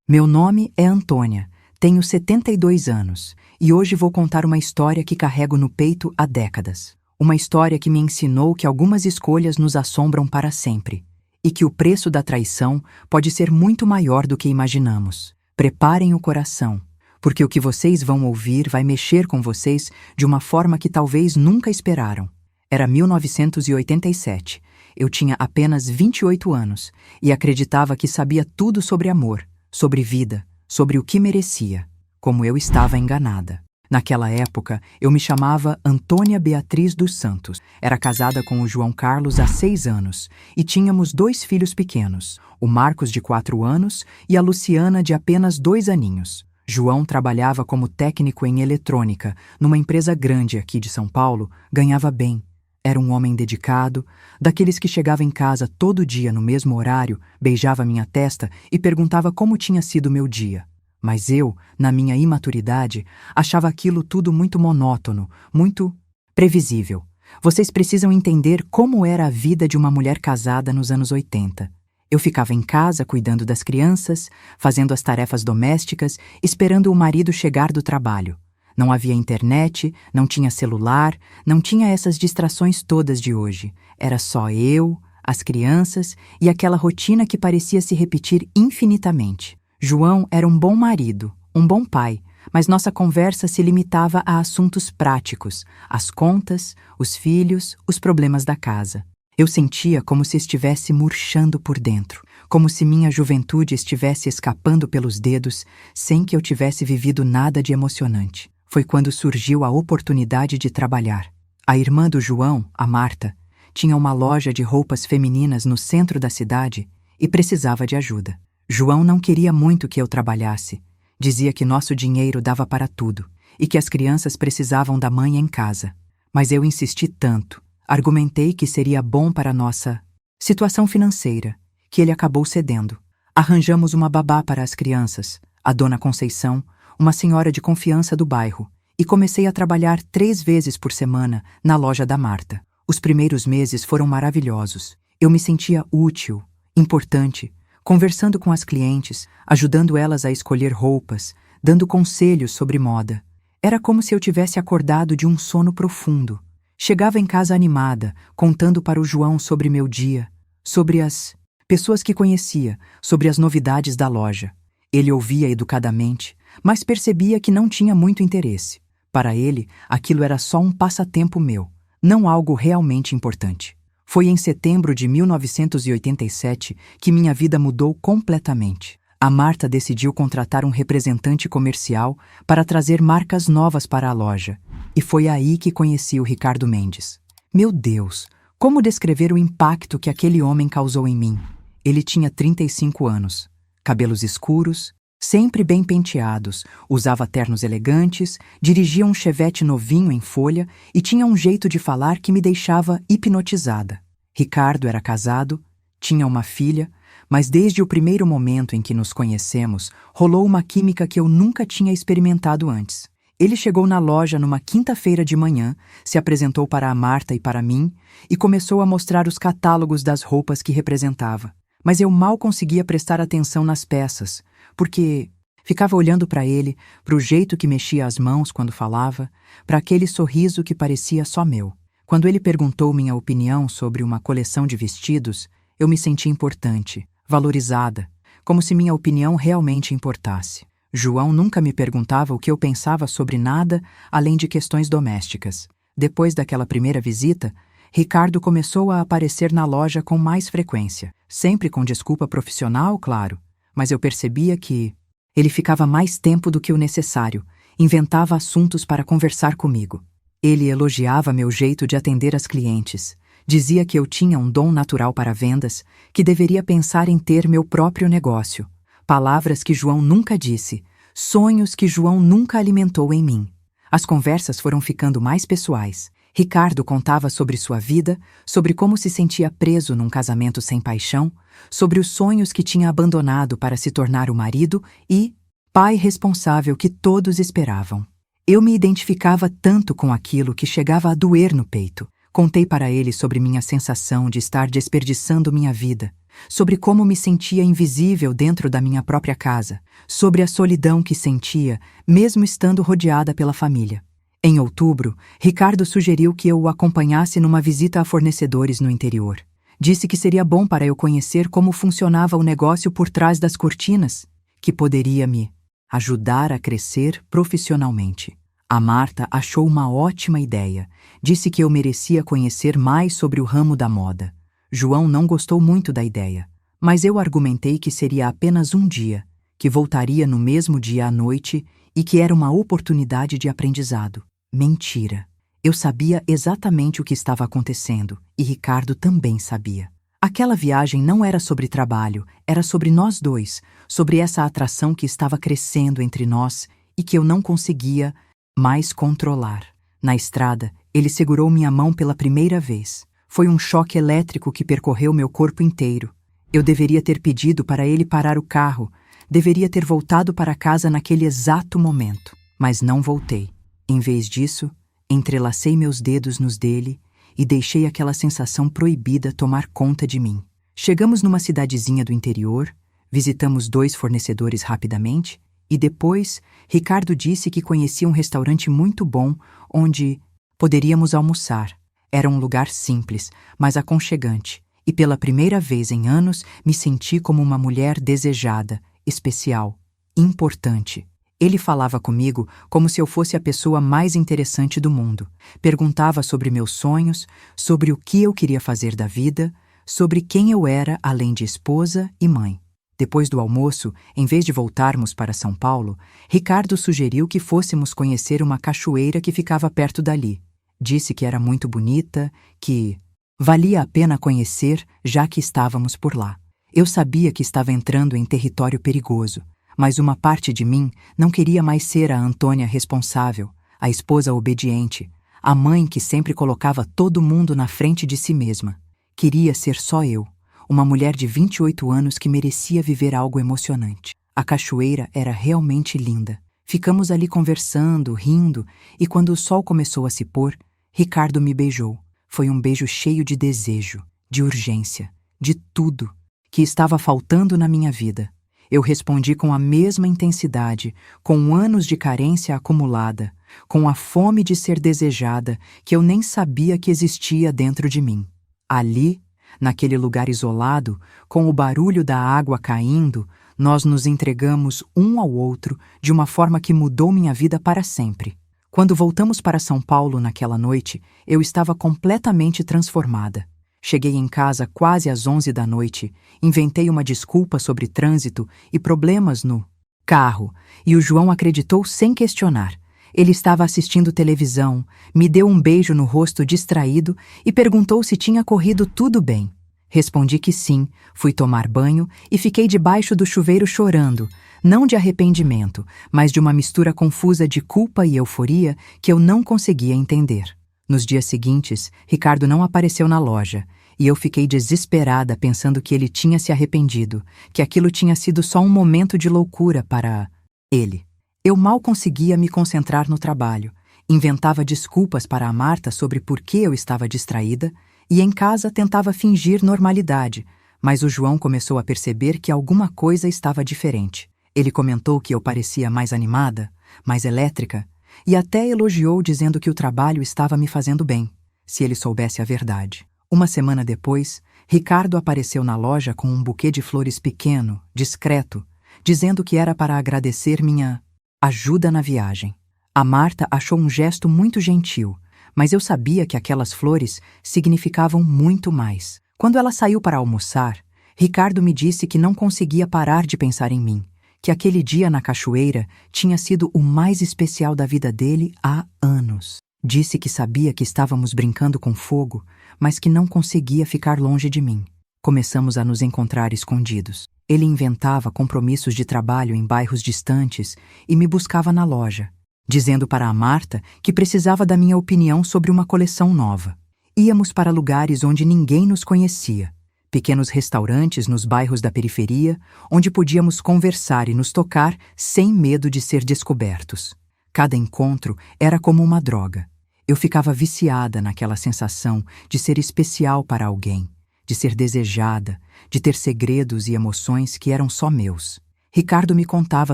Meu nome é Antônia, tenho 72 anos e hoje vou contar uma história que carrego no peito há décadas. Uma história que me ensinou que algumas escolhas nos assombram para sempre e que o preço da traição pode ser muito maior do que imaginamos. Preparem o coração, porque o que vocês vão ouvir vai mexer com vocês de uma forma que talvez nunca esperaram. Era 1987, eu tinha apenas 28 anos e acreditava que sabia tudo sobre amor, sobre vida, sobre o que merecia. Como eu estava enganada. Naquela época, eu me chamava Antônia Beatriz dos Santos. Era casada com o João Carlos há 6 anos e tínhamos 2 filhos pequenos, o Marcos de 4 anos e a Luciana de apenas 2 aninhos. João trabalhava como técnico em eletrônica numa empresa grande aqui de São Paulo, ganhava bem. Era um homem dedicado, daqueles que chegava em casa todo dia no mesmo horário, beijava minha testa e perguntava como tinha sido meu dia. Mas eu, na minha imaturidade, achava aquilo tudo muito monótono, muito previsível. Vocês precisam entender como era a vida de uma mulher casada nos anos 80. Eu ficava em casa cuidando das crianças, fazendo as tarefas domésticas, esperando o marido chegar do trabalho. Não havia internet, não tinha celular, não tinha essas distrações todas de hoje. Era só eu, as crianças e aquela rotina que parecia se repetir infinitamente. João era um bom marido, um bom pai, mas nossa conversa se limitava a assuntos práticos, as contas, os filhos, os problemas da casa. Eu sentia como se estivesse murchando por dentro, como se minha juventude estivesse escapando pelos dedos sem que eu tivesse vivido nada de emocionante. Foi quando surgiu a oportunidade de trabalhar. A irmã do João, a Marta, tinha uma loja de roupas femininas no centro da cidade e precisava de ajuda. João não queria muito que eu trabalhasse. Dizia que nosso dinheiro dava para tudo e que as crianças precisavam da mãe em casa. Mas eu insisti tanto, argumentei que seria bom para nossa situação financeira, que ele acabou cedendo. Arranjamos uma babá para as crianças, a dona Conceição, uma senhora de confiança do bairro, e comecei a trabalhar 3 vezes por semana na loja da Marta. Os primeiros meses foram maravilhosos. Eu me sentia útil, importante, conversando com as clientes, ajudando elas a escolher roupas, dando conselhos sobre moda. Era como se eu tivesse acordado de um sono profundo. Chegava em casa animada, contando para o João sobre meu dia, sobre as pessoas que conhecia, sobre as novidades da loja. Ele ouvia educadamente, mas percebia que não tinha muito interesse. Para ele, aquilo era só um passatempo meu, não algo realmente importante. Foi em setembro de 1987 que minha vida mudou completamente. A Marta decidiu contratar um representante comercial para trazer marcas novas para a loja. E foi aí que conheci o Ricardo Mendes. Meu Deus, como descrever o impacto que aquele homem causou em mim? Ele tinha 35 anos, cabelos escuros, sempre bem penteados, usava ternos elegantes, dirigia um Chevette novinho em folha e tinha um jeito de falar que me deixava hipnotizada. Ricardo era casado, tinha uma filha, mas desde o primeiro momento em que nos conhecemos, rolou uma química que eu nunca tinha experimentado antes. Ele chegou na loja numa quinta-feira de manhã, se apresentou para a Marta e para mim e começou a mostrar os catálogos das roupas que representava. Mas eu mal conseguia prestar atenção nas peças, porque ficava olhando para ele, para o jeito que mexia as mãos quando falava, para aquele sorriso que parecia só meu. Quando ele perguntou minha opinião sobre uma coleção de vestidos, eu me senti importante, valorizada, como se minha opinião realmente importasse. João nunca me perguntava o que eu pensava sobre nada além de questões domésticas. Depois daquela primeira visita, Ricardo começou a aparecer na loja com mais frequência, sempre com desculpa profissional, claro, mas eu percebia que ele ficava mais tempo do que o necessário, inventava assuntos para conversar comigo. Ele elogiava meu jeito de atender as clientes, dizia que eu tinha um dom natural para vendas, que deveria pensar em ter meu próprio negócio. Palavras que João nunca disse, sonhos que João nunca alimentou em mim. As conversas foram ficando mais pessoais. Ricardo contava sobre sua vida, sobre como se sentia preso num casamento sem paixão, sobre os sonhos que tinha abandonado para se tornar o marido e pai responsável que todos esperavam. Eu me identificava tanto com aquilo que chegava a doer no peito. Contei para ele sobre minha sensação de estar desperdiçando minha vida, sobre como me sentia invisível dentro da minha própria casa, sobre a solidão que sentia, mesmo estando rodeada pela família. Em outubro, Ricardo sugeriu que eu o acompanhasse numa visita a fornecedores no interior. Disse que seria bom para eu conhecer como funcionava o negócio por trás das cortinas, que poderia me ajudar a crescer profissionalmente. A Marta achou uma ótima ideia. Disse que eu merecia conhecer mais sobre o ramo da moda. João não gostou muito da ideia, mas eu argumentei que seria apenas um dia, que voltaria no mesmo dia à noite e que era uma oportunidade de aprendizado. Mentira. Eu sabia exatamente o que estava acontecendo e Ricardo também sabia. Aquela viagem não era sobre trabalho, era sobre nós dois, sobre essa atração que estava crescendo entre nós e que eu não conseguia mais controlar. Na estrada, ele segurou minha mão pela primeira vez. Foi um choque elétrico que percorreu meu corpo inteiro. Eu deveria ter pedido para ele parar o carro, deveria ter voltado para casa naquele exato momento, mas não voltei. Em vez disso, entrelacei meus dedos nos dele e deixei aquela sensação proibida tomar conta de mim. Chegamos numa cidadezinha do interior, visitamos 2 fornecedores rapidamente e depois Ricardo disse que conhecia um restaurante muito bom onde poderíamos almoçar. Era um lugar simples, mas aconchegante, e pela primeira vez em anos me senti como uma mulher desejada, especial, importante. Ele falava comigo como se eu fosse a pessoa mais interessante do mundo. Perguntava sobre meus sonhos, sobre o que eu queria fazer da vida, sobre quem eu era além de esposa e mãe. Depois do almoço, em vez de voltarmos para São Paulo, Ricardo sugeriu que fôssemos conhecer uma cachoeira que ficava perto dali. Disse que era muito bonita, que valia a pena conhecer já que estávamos por lá. Eu sabia que estava entrando em território perigoso, mas uma parte de mim não queria mais ser a Antônia responsável, a esposa obediente, a mãe que sempre colocava todo mundo na frente de si mesma. Queria ser só eu, uma mulher de 28 anos que merecia viver algo emocionante. A cachoeira era realmente linda. Ficamos ali conversando, rindo, e quando o sol começou a se pôr, Ricardo me beijou. Foi um beijo cheio de desejo, de urgência, de tudo que estava faltando na minha vida. Eu respondi com a mesma intensidade, com anos de carência acumulada, com a fome de ser desejada que eu nem sabia que existia dentro de mim. Ali, naquele lugar isolado, com o barulho da água caindo, nós nos entregamos um ao outro de uma forma que mudou minha vida para sempre. Quando voltamos para São Paulo naquela noite, eu estava completamente transformada. Cheguei em casa quase às 11 da noite, inventei uma desculpa sobre trânsito e problemas no carro, e o João acreditou sem questionar. Ele estava assistindo televisão, me deu um beijo no rosto distraído e perguntou se tinha corrido tudo bem. Respondi que sim, fui tomar banho e fiquei debaixo do chuveiro chorando, não de arrependimento, mas de uma mistura confusa de culpa e euforia que eu não conseguia entender. Nos dias seguintes, Ricardo não apareceu na loja, e eu fiquei desesperada pensando que ele tinha se arrependido, que aquilo tinha sido só um momento de loucura para ele. Eu mal conseguia me concentrar no trabalho, inventava desculpas para a Marta sobre por que eu estava distraída, e em casa tentava fingir normalidade, mas o João começou a perceber que alguma coisa estava diferente. Ele comentou que eu parecia mais animada, mais elétrica, e até elogiou dizendo que o trabalho estava me fazendo bem, se ele soubesse a verdade. Uma semana depois, Ricardo apareceu na loja com um buquê de flores pequeno, discreto, dizendo que era para agradecer minha ajuda na viagem. A Marta achou um gesto muito gentil, mas eu sabia que aquelas flores significavam muito mais. Quando ela saiu para almoçar, Ricardo me disse que não conseguia parar de pensar em mim, que aquele dia na cachoeira tinha sido o mais especial da vida dele há anos. Disse que sabia que estávamos brincando com fogo, mas que não conseguia ficar longe de mim. Começamos a nos encontrar escondidos. Ele inventava compromissos de trabalho em bairros distantes e me buscava na loja, dizendo para a Marta que precisava da minha opinião sobre uma coleção nova. Íamos para lugares onde ninguém nos conhecia, pequenos restaurantes nos bairros da periferia, onde podíamos conversar e nos tocar sem medo de ser descobertos. Cada encontro era como uma droga. Eu ficava viciada naquela sensação de ser especial para alguém, de ser desejada, de ter segredos e emoções que eram só meus. Ricardo me contava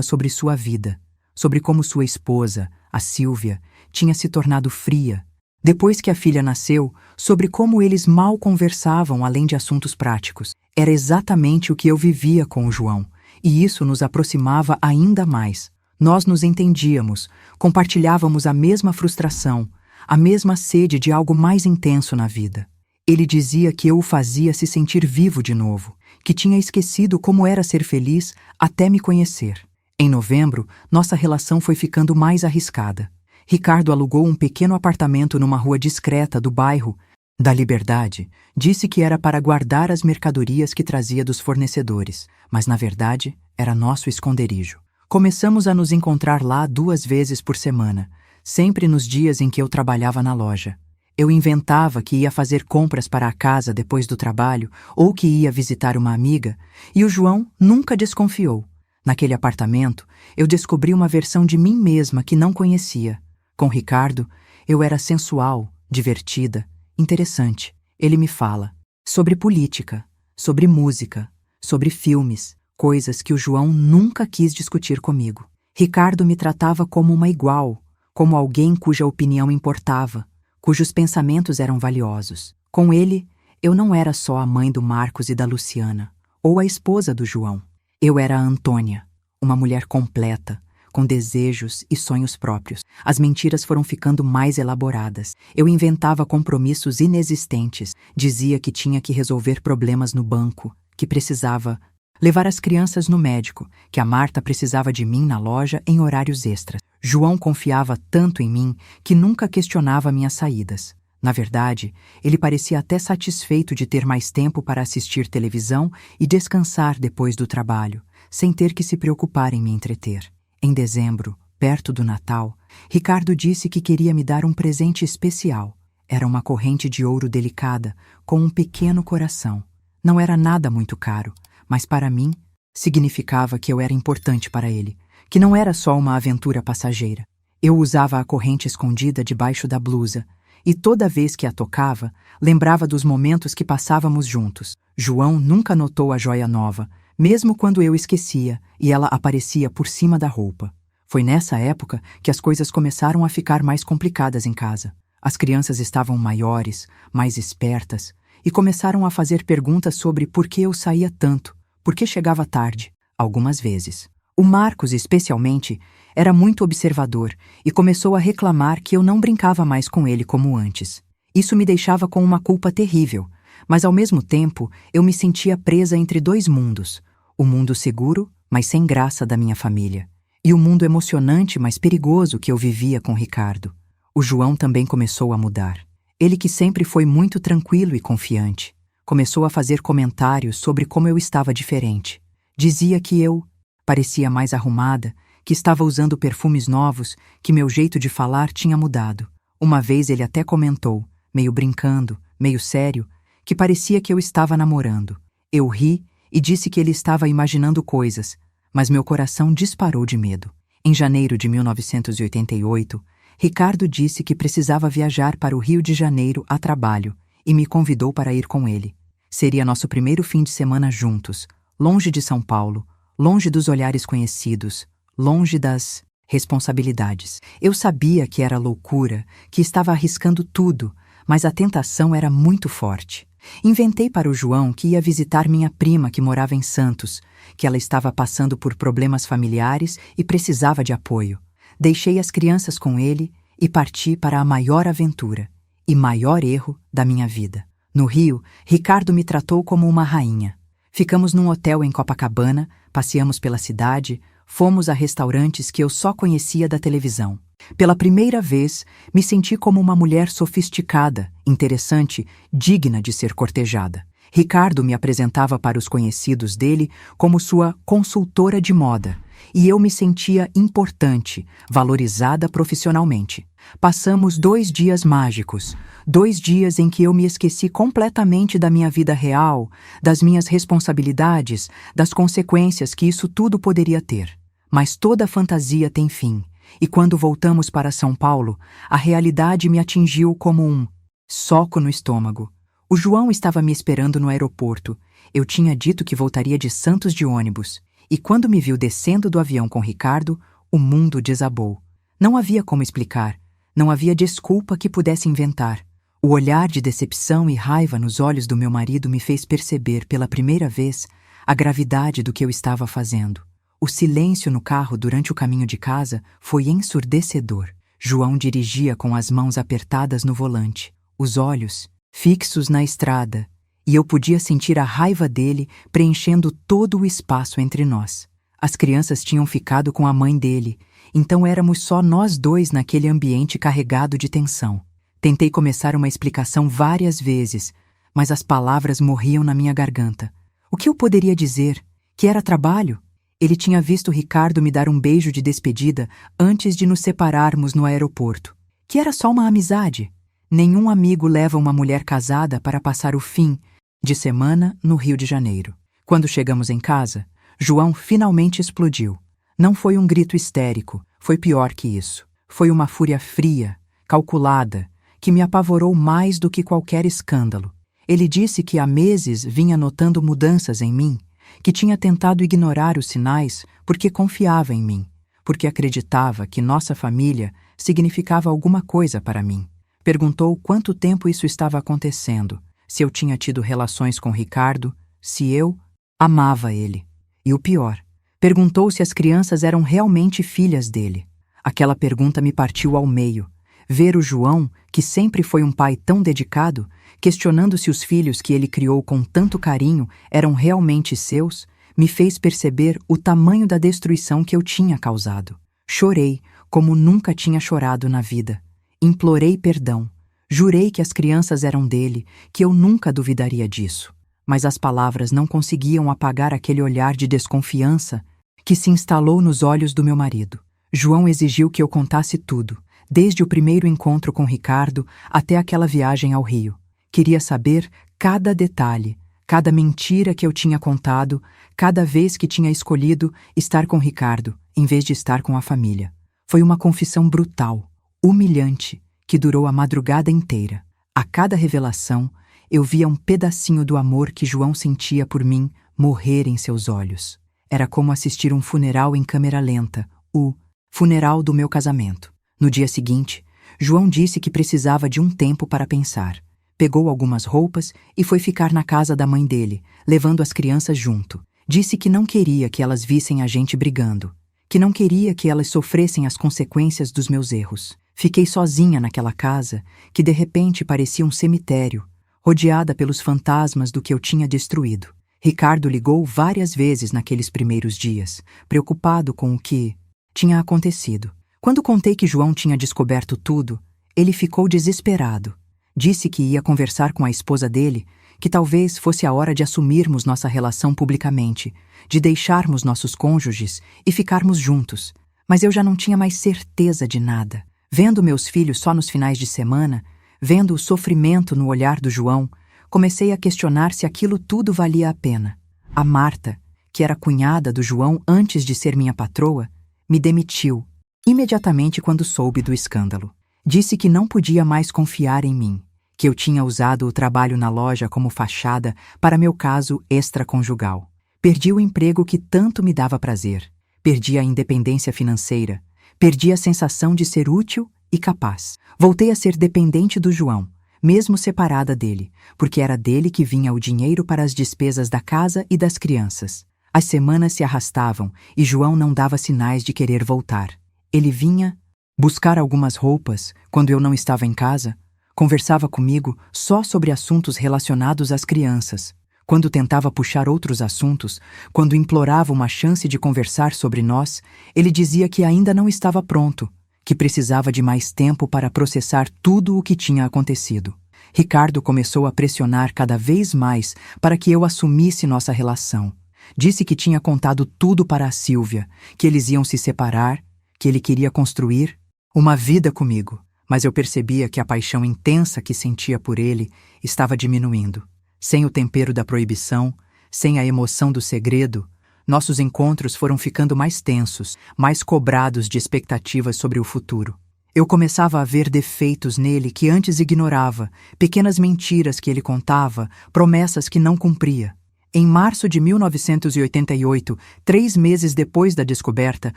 sobre sua vida, sobre como sua esposa, a Sílvia, tinha se tornado fria. Depois que a filha nasceu, sobre como eles mal conversavam além de assuntos práticos. Era exatamente o que eu vivia com o João, e isso nos aproximava ainda mais. Nós nos entendíamos, compartilhávamos a mesma frustração, a mesma sede de algo mais intenso na vida. Ele dizia que eu o fazia se sentir vivo de novo, que tinha esquecido como era ser feliz até me conhecer. Em novembro, nossa relação foi ficando mais arriscada. Ricardo alugou um pequeno apartamento numa rua discreta do bairro da Liberdade. Disse que era para guardar as mercadorias que trazia dos fornecedores, mas na verdade era nosso esconderijo. Começamos a nos encontrar lá 2 vezes por semana, sempre nos dias em que eu trabalhava na loja. Eu inventava que ia fazer compras para a casa depois do trabalho ou que ia visitar uma amiga, e o João nunca desconfiou. Naquele apartamento, eu descobri uma versão de mim mesma que não conhecia. Com Ricardo, eu era sensual, divertida, interessante. Ele me fala sobre política, sobre música, sobre filmes, coisas que o João nunca quis discutir comigo. Ricardo me tratava como uma igual, como alguém cuja opinião importava, cujos pensamentos eram valiosos. Com ele, eu não era só a mãe do Marcos e da Luciana, ou a esposa do João. Eu era a Antônia, uma mulher completa, com desejos e sonhos próprios. As mentiras foram ficando mais elaboradas. Eu inventava compromissos inexistentes, dizia que tinha que resolver problemas no banco, que precisava levar as crianças no médico, que a Marta precisava de mim na loja em horários extras. João confiava tanto em mim que nunca questionava minhas saídas. Na verdade, ele parecia até satisfeito de ter mais tempo para assistir televisão e descansar depois do trabalho, sem ter que se preocupar em me entreter. Em dezembro, perto do Natal, Ricardo disse que queria me dar um presente especial. Era uma corrente de ouro delicada, com um pequeno coração. Não era nada muito caro, mas para mim, significava que eu era importante para ele, que não era só uma aventura passageira. Eu usava a corrente escondida debaixo da blusa, e toda vez que a tocava, lembrava dos momentos que passávamos juntos. João nunca notou a joia nova, mesmo quando eu esquecia e ela aparecia por cima da roupa. Foi nessa época que as coisas começaram a ficar mais complicadas em casa. As crianças estavam maiores, mais espertas, e começaram a fazer perguntas sobre por que eu saía tanto, por que chegava tarde, algumas vezes. O Marcos, especialmente, era muito observador e começou a reclamar que eu não brincava mais com ele como antes. Isso me deixava com uma culpa terrível, mas ao mesmo tempo eu me sentia presa entre 2 mundos: o mundo seguro, mas sem graça da minha família, e o mundo emocionante, mas perigoso que eu vivia com Ricardo. O João também começou a mudar. Ele, que sempre foi muito tranquilo e confiante, começou a fazer comentários sobre como eu estava diferente. Dizia que eu parecia mais arrumada, que estava usando perfumes novos, que meu jeito de falar tinha mudado. Uma vez ele até comentou, meio brincando, meio sério, que parecia que eu estava namorando. Eu ri e disse que ele estava imaginando coisas, mas meu coração disparou de medo. Em janeiro de 1988, Ricardo disse que precisava viajar para o Rio de Janeiro a trabalho e me convidou para ir com ele. Seria nosso primeiro fim de semana juntos, longe de São Paulo, longe dos olhares conhecidos, longe das responsabilidades. Eu sabia que era loucura, que estava arriscando tudo, mas a tentação era muito forte. Inventei para o João que ia visitar minha prima que morava em Santos, que ela estava passando por problemas familiares e precisava de apoio. Deixei as crianças com ele e parti para a maior aventura e maior erro da minha vida. No Rio, Ricardo me tratou como uma rainha. Ficamos num hotel em Copacabana, passeamos pela cidade, fomos a restaurantes que eu só conhecia da televisão. Pela primeira vez, me senti como uma mulher sofisticada, interessante, digna de ser cortejada. Ricardo me apresentava para os conhecidos dele como sua consultora de moda, e eu me sentia importante, valorizada profissionalmente. Passamos 2 dias mágicos, 2 dias em que eu me esqueci completamente da minha vida real, das minhas responsabilidades, das consequências que isso tudo poderia ter. Mas toda fantasia tem fim, e quando voltamos para São Paulo, a realidade me atingiu como um soco no estômago. O João estava me esperando no aeroporto. Eu tinha dito que voltaria de Santos de ônibus. E quando me viu descendo do avião com Ricardo, o mundo desabou. Não havia como explicar. Não havia desculpa que pudesse inventar. O olhar de decepção e raiva nos olhos do meu marido me fez perceber pela primeira vez a gravidade do que eu estava fazendo. O silêncio no carro durante o caminho de casa foi ensurdecedor. João dirigia com as mãos apertadas no volante, os olhos fixos na estrada, e eu podia sentir a raiva dele preenchendo todo o espaço entre nós. As crianças tinham ficado com a mãe dele, então éramos só nós dois naquele ambiente carregado de tensão. Tentei começar uma explicação várias vezes, mas as palavras morriam na minha garganta. O que eu poderia dizer? Que era trabalho? Ele tinha visto Ricardo me dar um beijo de despedida antes de nos separarmos no aeroporto. Que era só uma amizade. Nenhum amigo leva uma mulher casada para passar o fim de semana no Rio de Janeiro. Quando chegamos em casa, João finalmente explodiu. Não foi um grito histérico, foi pior que isso. Foi uma fúria fria, calculada, que me apavorou mais do que qualquer escândalo. Ele disse que há meses vinha notando mudanças em mim, que tinha tentado ignorar os sinais porque confiava em mim, porque acreditava que nossa família significava alguma coisa para mim. Perguntou quanto tempo isso estava acontecendo, se eu tinha tido relações com Ricardo, se eu amava ele. E o pior, perguntou se as crianças eram realmente filhas dele. Aquela pergunta me partiu ao meio. Ver o João, que sempre foi um pai tão dedicado, questionando se os filhos que ele criou com tanto carinho eram realmente seus, me fez perceber o tamanho da destruição que eu tinha causado. Chorei como nunca tinha chorado na vida. Implorei perdão. Jurei que as crianças eram dele, que eu nunca duvidaria disso. Mas as palavras não conseguiam apagar aquele olhar de desconfiança que se instalou nos olhos do meu marido. João exigiu que eu contasse tudo, desde o primeiro encontro com Ricardo até aquela viagem ao Rio. Queria saber cada detalhe, cada mentira que eu tinha contado, cada vez que tinha escolhido estar com Ricardo, em vez de estar com a família. Foi uma confissão brutal, humilhante, que durou a madrugada inteira. A cada revelação, eu via um pedacinho do amor que João sentia por mim morrer em seus olhos. Era como assistir um funeral em câmera lenta, o funeral do meu casamento. No dia seguinte, João disse que precisava de um tempo para pensar. Pegou algumas roupas e foi ficar na casa da mãe dele, levando as crianças junto. Disse que não queria que elas vissem a gente brigando, que não queria que elas sofressem as consequências dos meus erros. Fiquei sozinha naquela casa, que de repente parecia um cemitério, rodeada pelos fantasmas do que eu tinha destruído. Ricardo ligou várias vezes naqueles primeiros dias, preocupado com o que tinha acontecido. Quando contei que João tinha descoberto tudo, ele ficou desesperado. Disse que ia conversar com a esposa dele, que talvez fosse a hora de assumirmos nossa relação publicamente, de deixarmos nossos cônjuges e ficarmos juntos. Mas eu já não tinha mais certeza de nada. Vendo meus filhos só nos finais de semana, vendo o sofrimento no olhar do João, comecei a questionar se aquilo tudo valia a pena. A Marta, que era cunhada do João antes de ser minha patroa, me demitiu imediatamente quando soube do escândalo. Disse que não podia mais confiar em mim, que eu tinha usado o trabalho na loja como fachada para meu caso extraconjugal. Perdi o emprego que tanto me dava prazer, perdi a independência financeira, perdi a sensação de ser útil e capaz. Voltei a ser dependente do João, mesmo separada dele, porque era dele que vinha o dinheiro para as despesas da casa e das crianças. As semanas se arrastavam e João não dava sinais de querer voltar. Ele vinha buscar algumas roupas quando eu não estava em casa, conversava comigo só sobre assuntos relacionados às crianças. Quando tentava puxar outros assuntos, quando implorava uma chance de conversar sobre nós, ele dizia que ainda não estava pronto, que precisava de mais tempo para processar tudo o que tinha acontecido. Ricardo começou a pressionar cada vez mais para que eu assumisse nossa relação. Disse que tinha contado tudo para a Sílvia, que eles iam se separar, que ele queria construir uma vida comigo, mas eu percebia que a paixão intensa que sentia por ele estava diminuindo. Sem o tempero da proibição, sem a emoção do segredo, nossos encontros foram ficando mais tensos, mais cobrados de expectativas sobre o futuro. Eu começava a ver defeitos nele que antes ignorava, pequenas mentiras que ele contava, promessas que não cumpria. Em março de 1988, 3 meses depois da descoberta,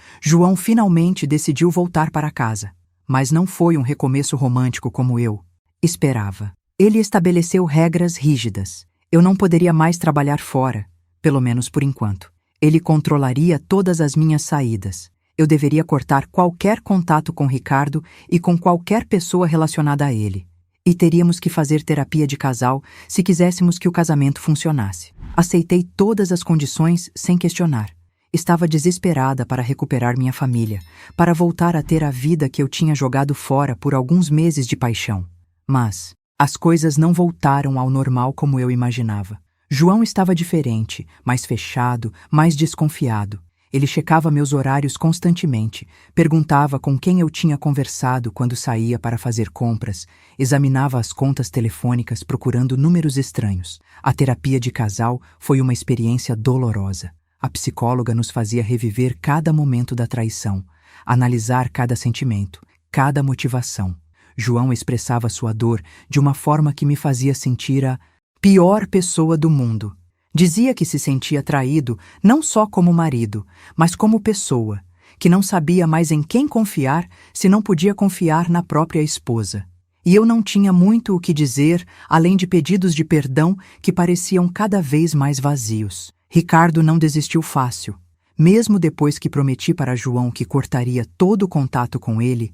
João finalmente decidiu voltar para casa. Mas não foi um recomeço romântico como eu esperava. Ele estabeleceu regras rígidas. Eu não poderia mais trabalhar fora, pelo menos por enquanto. Ele controlaria todas as minhas saídas. Eu deveria cortar qualquer contato com Ricardo e com qualquer pessoa relacionada a ele. E teríamos que fazer terapia de casal se quiséssemos que o casamento funcionasse. Aceitei todas as condições sem questionar. Estava desesperada para recuperar minha família, para voltar a ter a vida que eu tinha jogado fora por alguns meses de paixão. Mas as coisas não voltaram ao normal como eu imaginava. João estava diferente, mais fechado, mais desconfiado. Ele checava meus horários constantemente, perguntava com quem eu tinha conversado quando saía para fazer compras, examinava as contas telefônicas procurando números estranhos. A terapia de casal foi uma experiência dolorosa. A psicóloga nos fazia reviver cada momento da traição, analisar cada sentimento, cada motivação. João expressava sua dor de uma forma que me fazia sentir a pior pessoa do mundo. Dizia que se sentia traído não só como marido, mas como pessoa, que não sabia mais em quem confiar se não podia confiar na própria esposa. E eu não tinha muito o que dizer, além de pedidos de perdão que pareciam cada vez mais vazios. Ricardo não desistiu fácil. Mesmo depois que prometi para João que cortaria todo o contato com ele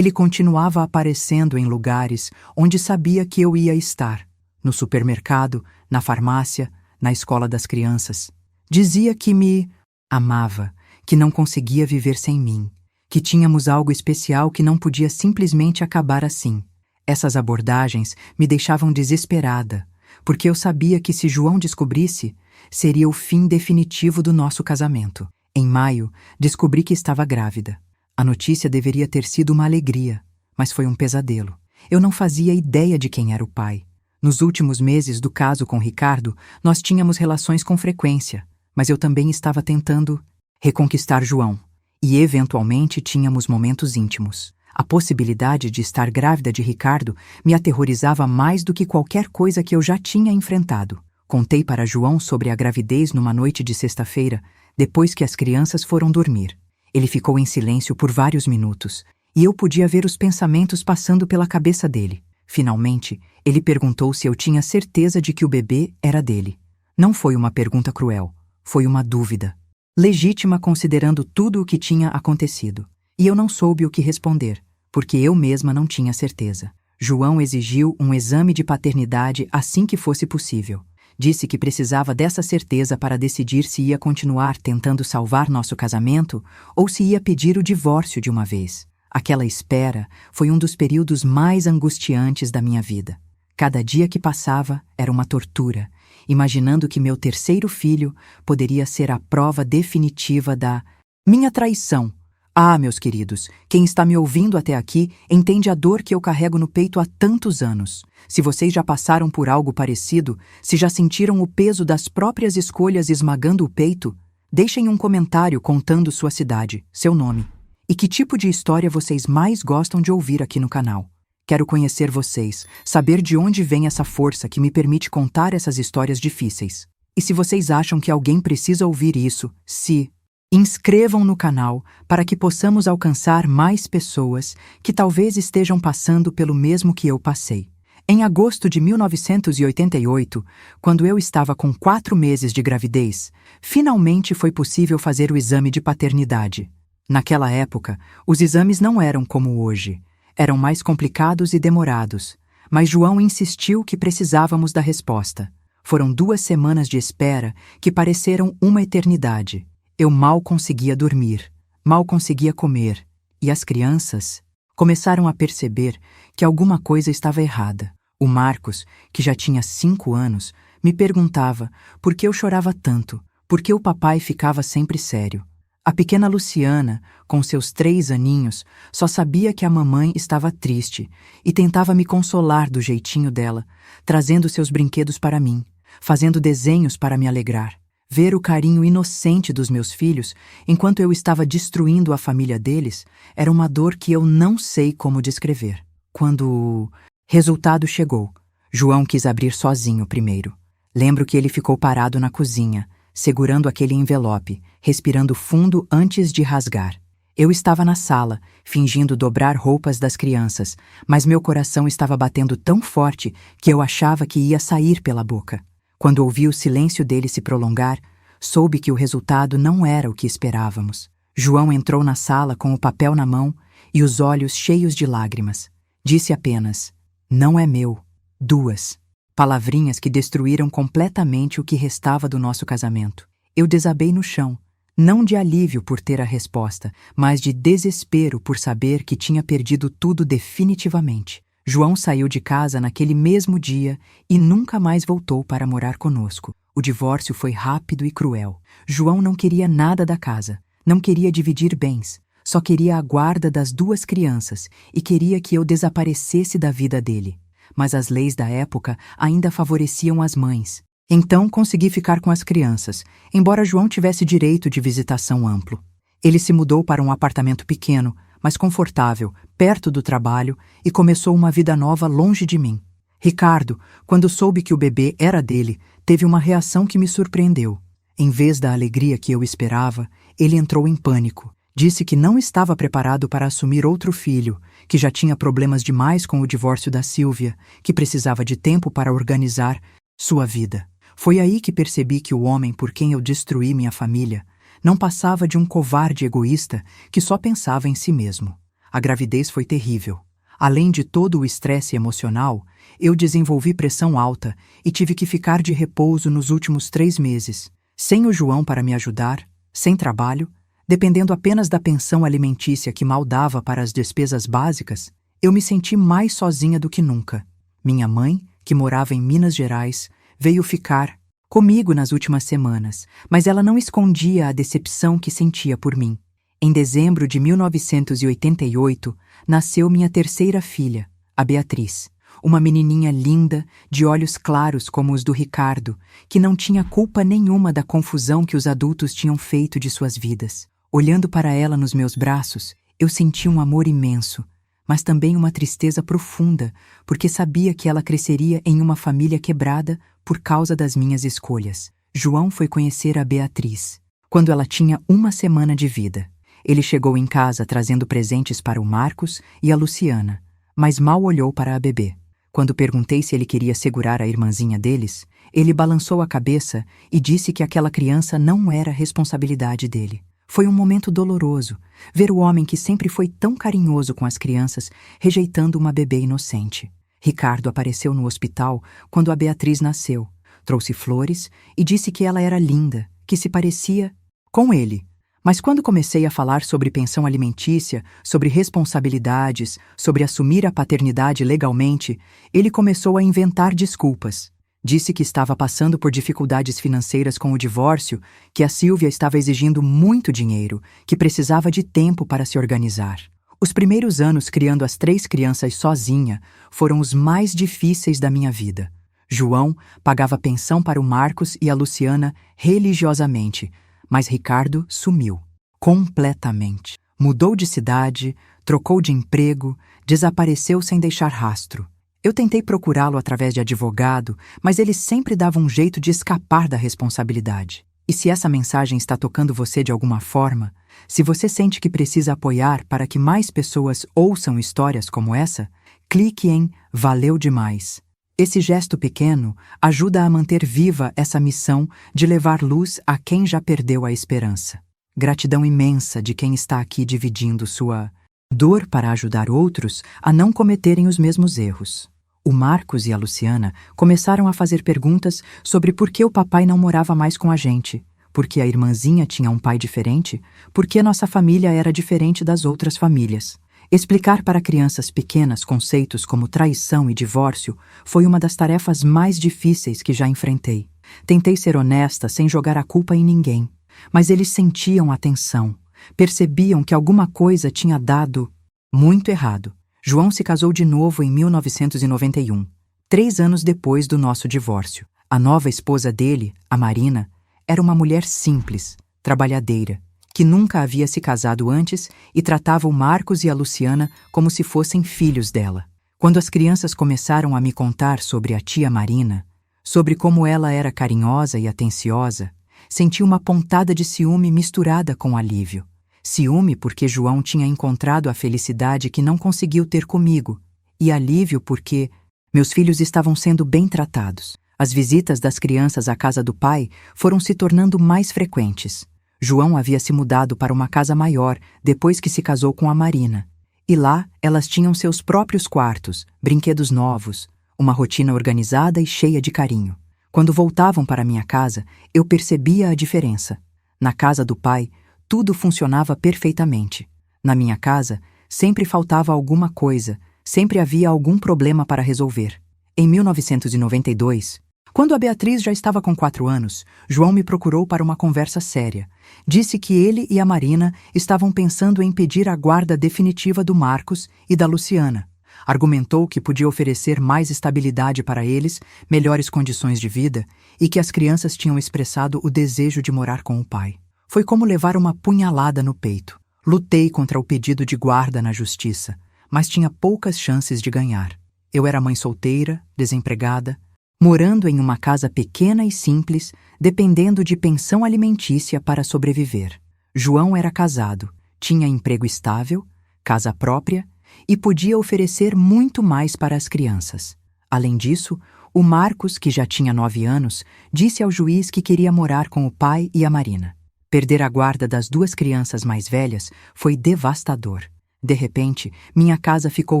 continuava aparecendo em lugares onde sabia que eu ia estar. No supermercado, na farmácia, na escola das crianças. Dizia que me amava, que não conseguia viver sem mim, que tínhamos algo especial que não podia simplesmente acabar assim. Essas abordagens me deixavam desesperada, porque eu sabia que se João descobrisse, seria o fim definitivo do nosso casamento. Em maio, descobri que estava grávida. A notícia deveria ter sido uma alegria, mas foi um pesadelo. Eu não fazia ideia de quem era o pai. Nos últimos meses do caso com Ricardo, nós tínhamos relações com frequência, mas eu também estava tentando reconquistar João. E eventualmente tínhamos momentos íntimos. A possibilidade de estar grávida de Ricardo me aterrorizava mais do que qualquer coisa que eu já tinha enfrentado. Contei para João sobre a gravidez numa noite de sexta-feira, depois que as crianças foram dormir. Ele ficou em silêncio por vários minutos, e eu podia ver os pensamentos passando pela cabeça dele. Finalmente, ele perguntou se eu tinha certeza de que o bebê era dele. Não foi uma pergunta cruel, foi uma dúvida. Legítima considerando tudo o que tinha acontecido. E eu não soube o que responder, porque eu mesma não tinha certeza. João exigiu um exame de paternidade assim que fosse possível. Disse que precisava dessa certeza para decidir se ia continuar tentando salvar nosso casamento ou se ia pedir o divórcio de uma vez. Aquela espera foi um dos períodos mais angustiantes da minha vida. Cada dia que passava era uma tortura, imaginando que meu terceiro filho poderia ser a prova definitiva da minha traição. Ah, meus queridos, quem está me ouvindo até aqui entende a dor que eu carrego no peito há tantos anos. Se vocês já passaram por algo parecido, se já sentiram o peso das próprias escolhas esmagando o peito, deixem um comentário contando sua cidade, seu nome. E que tipo de história vocês mais gostam de ouvir aqui no canal? Quero conhecer vocês, saber de onde vem essa força que me permite contar essas histórias difíceis. E se vocês acham que alguém precisa ouvir isso, se inscrevam no canal para que possamos alcançar mais pessoas que talvez estejam passando pelo mesmo que eu passei. Em agosto de 1988, quando eu estava com 4 meses de gravidez, finalmente foi possível fazer o exame de paternidade. Naquela época, os exames não eram como hoje. Eram mais complicados e demorados, mas João insistiu que precisávamos da resposta. Foram 2 semanas de espera que pareceram uma eternidade. Eu mal conseguia dormir, mal conseguia comer, e as crianças começaram a perceber que alguma coisa estava errada. O Marcos, que já tinha 5 anos, me perguntava por que eu chorava tanto, por que o papai ficava sempre sério. A pequena Luciana, com seus 3 aninhos, só sabia que a mamãe estava triste e tentava me consolar do jeitinho dela, trazendo seus brinquedos para mim, fazendo desenhos para me alegrar. Ver o carinho inocente dos meus filhos, enquanto eu estava destruindo a família deles, era uma dor que eu não sei como descrever. Quando o resultado chegou, João quis abrir sozinho primeiro. Lembro que ele ficou parado na cozinha, segurando aquele envelope, respirando fundo antes de rasgar. Eu estava na sala, fingindo dobrar roupas das crianças, mas meu coração estava batendo tão forte que eu achava que ia sair pela boca. Quando ouvi o silêncio dele se prolongar, soube que o resultado não era o que esperávamos. João entrou na sala com o papel na mão e os olhos cheios de lágrimas. Disse apenas: "Não é meu." 2 palavrinhas que destruíram completamente o que restava do nosso casamento. Eu desabei no chão, não de alívio por ter a resposta, mas de desespero por saber que tinha perdido tudo definitivamente. João saiu de casa naquele mesmo dia e nunca mais voltou para morar conosco. O divórcio foi rápido e cruel. João não queria nada da casa, não queria dividir bens, só queria a guarda das 2 crianças e queria que eu desaparecesse da vida dele. Mas as leis da época ainda favoreciam as mães. Então consegui ficar com as crianças, embora João tivesse direito de visitação amplo. Ele se mudou para um apartamento pequeno, mas confortável, perto do trabalho, e começou uma vida nova longe de mim. Ricardo, quando soube que o bebê era dele, teve uma reação que me surpreendeu. Em vez da alegria que eu esperava, ele entrou em pânico. Disse que não estava preparado para assumir outro filho, que já tinha problemas demais com o divórcio da Sílvia, que precisava de tempo para organizar sua vida. Foi aí que percebi que o homem por quem eu destruí minha família não passava de um covarde egoísta que só pensava em si mesmo. A gravidez foi terrível. Além de todo o estresse emocional, eu desenvolvi pressão alta e tive que ficar de repouso nos últimos 3 meses, sem o João para me ajudar, sem trabalho, dependendo apenas da pensão alimentícia que mal dava para as despesas básicas. Eu me senti mais sozinha do que nunca. Minha mãe, que morava em Minas Gerais, veio ficar comigo nas últimas semanas, mas ela não escondia a decepção que sentia por mim. Em dezembro de 1988, nasceu minha 3ª filha, a Beatriz. Uma menininha linda, de olhos claros como os do Ricardo, que não tinha culpa nenhuma da confusão que os adultos tinham feito de suas vidas. Olhando para ela nos meus braços, eu senti um amor imenso, mas também uma tristeza profunda, porque sabia que ela cresceria em uma família quebrada por causa das minhas escolhas. João foi conhecer a Beatriz quando ela tinha 1 semana de vida. Ele chegou em casa trazendo presentes para o Marcos e a Luciana, mas mal olhou para a bebê. Quando perguntei se ele queria segurar a irmãzinha deles, ele balançou a cabeça e disse que aquela criança não era responsabilidade dele. Foi um momento doloroso, ver o homem que sempre foi tão carinhoso com as crianças rejeitando uma bebê inocente. Ricardo apareceu no hospital quando a Beatriz nasceu, trouxe flores e disse que ela era linda, que se parecia com ele. Mas quando comecei a falar sobre pensão alimentícia, sobre responsabilidades, sobre assumir a paternidade legalmente, ele começou a inventar desculpas. Disse que estava passando por dificuldades financeiras com o divórcio, que a Sílvia estava exigindo muito dinheiro, que precisava de tempo para se organizar. Os primeiros anos criando as 3 crianças sozinha foram os mais difíceis da minha vida. João pagava pensão para o Marcos e a Luciana religiosamente, mas Ricardo sumiu, completamente. Mudou de cidade, trocou de emprego, desapareceu sem deixar rastro. Eu tentei procurá-lo através de advogado, mas ele sempre dava um jeito de escapar da responsabilidade. E se essa mensagem está tocando você de alguma forma, se você sente que precisa apoiar para que mais pessoas ouçam histórias como essa, clique em "Valeu demais". Esse gesto pequeno ajuda a manter viva essa missão de levar luz a quem já perdeu a esperança. Gratidão imensa de quem está aqui dividindo sua dor para ajudar outros a não cometerem os mesmos erros. O Marcos e a Luciana começaram a fazer perguntas sobre por que o papai não morava mais com a gente, por que a irmãzinha tinha um pai diferente, por que nossa família era diferente das outras famílias. Explicar para crianças pequenas conceitos como traição e divórcio foi uma das tarefas mais difíceis que já enfrentei. Tentei ser honesta sem jogar a culpa em ninguém, mas eles sentiam a tensão, percebiam que alguma coisa tinha dado muito errado. João se casou de novo em 1991, 3 anos depois do nosso divórcio. A nova esposa dele, a Marina, Era uma mulher simples, trabalhadeira, que nunca havia se casado antes e tratava o Marcos e a Luciana como se fossem filhos dela. Quando as crianças começaram a me contar sobre a tia Marina, sobre como ela era carinhosa e atenciosa, senti uma pontada de ciúme misturada com alívio. Ciúme porque João tinha encontrado a felicidade que não conseguiu ter comigo, e alívio porque meus filhos estavam sendo bem tratados. As visitas das crianças à casa do pai foram se tornando mais frequentes. João havia se mudado para uma casa maior depois que se casou com a Marina. E lá elas tinham seus próprios quartos, brinquedos novos, uma rotina organizada e cheia de carinho. Quando voltavam para minha casa, eu percebia a diferença. Na casa do pai, tudo funcionava perfeitamente. Na minha casa, sempre faltava alguma coisa, sempre havia algum problema para resolver. Em 1992, quando a Beatriz já estava com 4 anos, João me procurou para uma conversa séria. Disse que ele e a Marina estavam pensando em pedir a guarda definitiva do Marcos e da Luciana. Argumentou que podia oferecer mais estabilidade para eles, melhores condições de vida e que as crianças tinham expressado o desejo de morar com o pai. Foi como levar uma punhalada no peito. Lutei contra o pedido de guarda na justiça, mas tinha poucas chances de ganhar. Eu era mãe solteira, desempregada, morando em uma casa pequena e simples, dependendo de pensão alimentícia para sobreviver. João era casado, tinha emprego estável, casa própria e podia oferecer muito mais para as crianças. Além disso, o Marcos, que já tinha 9 anos, disse ao juiz que queria morar com o pai e a Marina. Perder a guarda das 2 crianças mais velhas foi devastador. De repente, minha casa ficou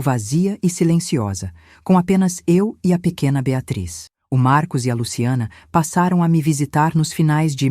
vazia e silenciosa, com apenas eu e a pequena Beatriz. O Marcos e a Luciana passaram a me visitar nos finais de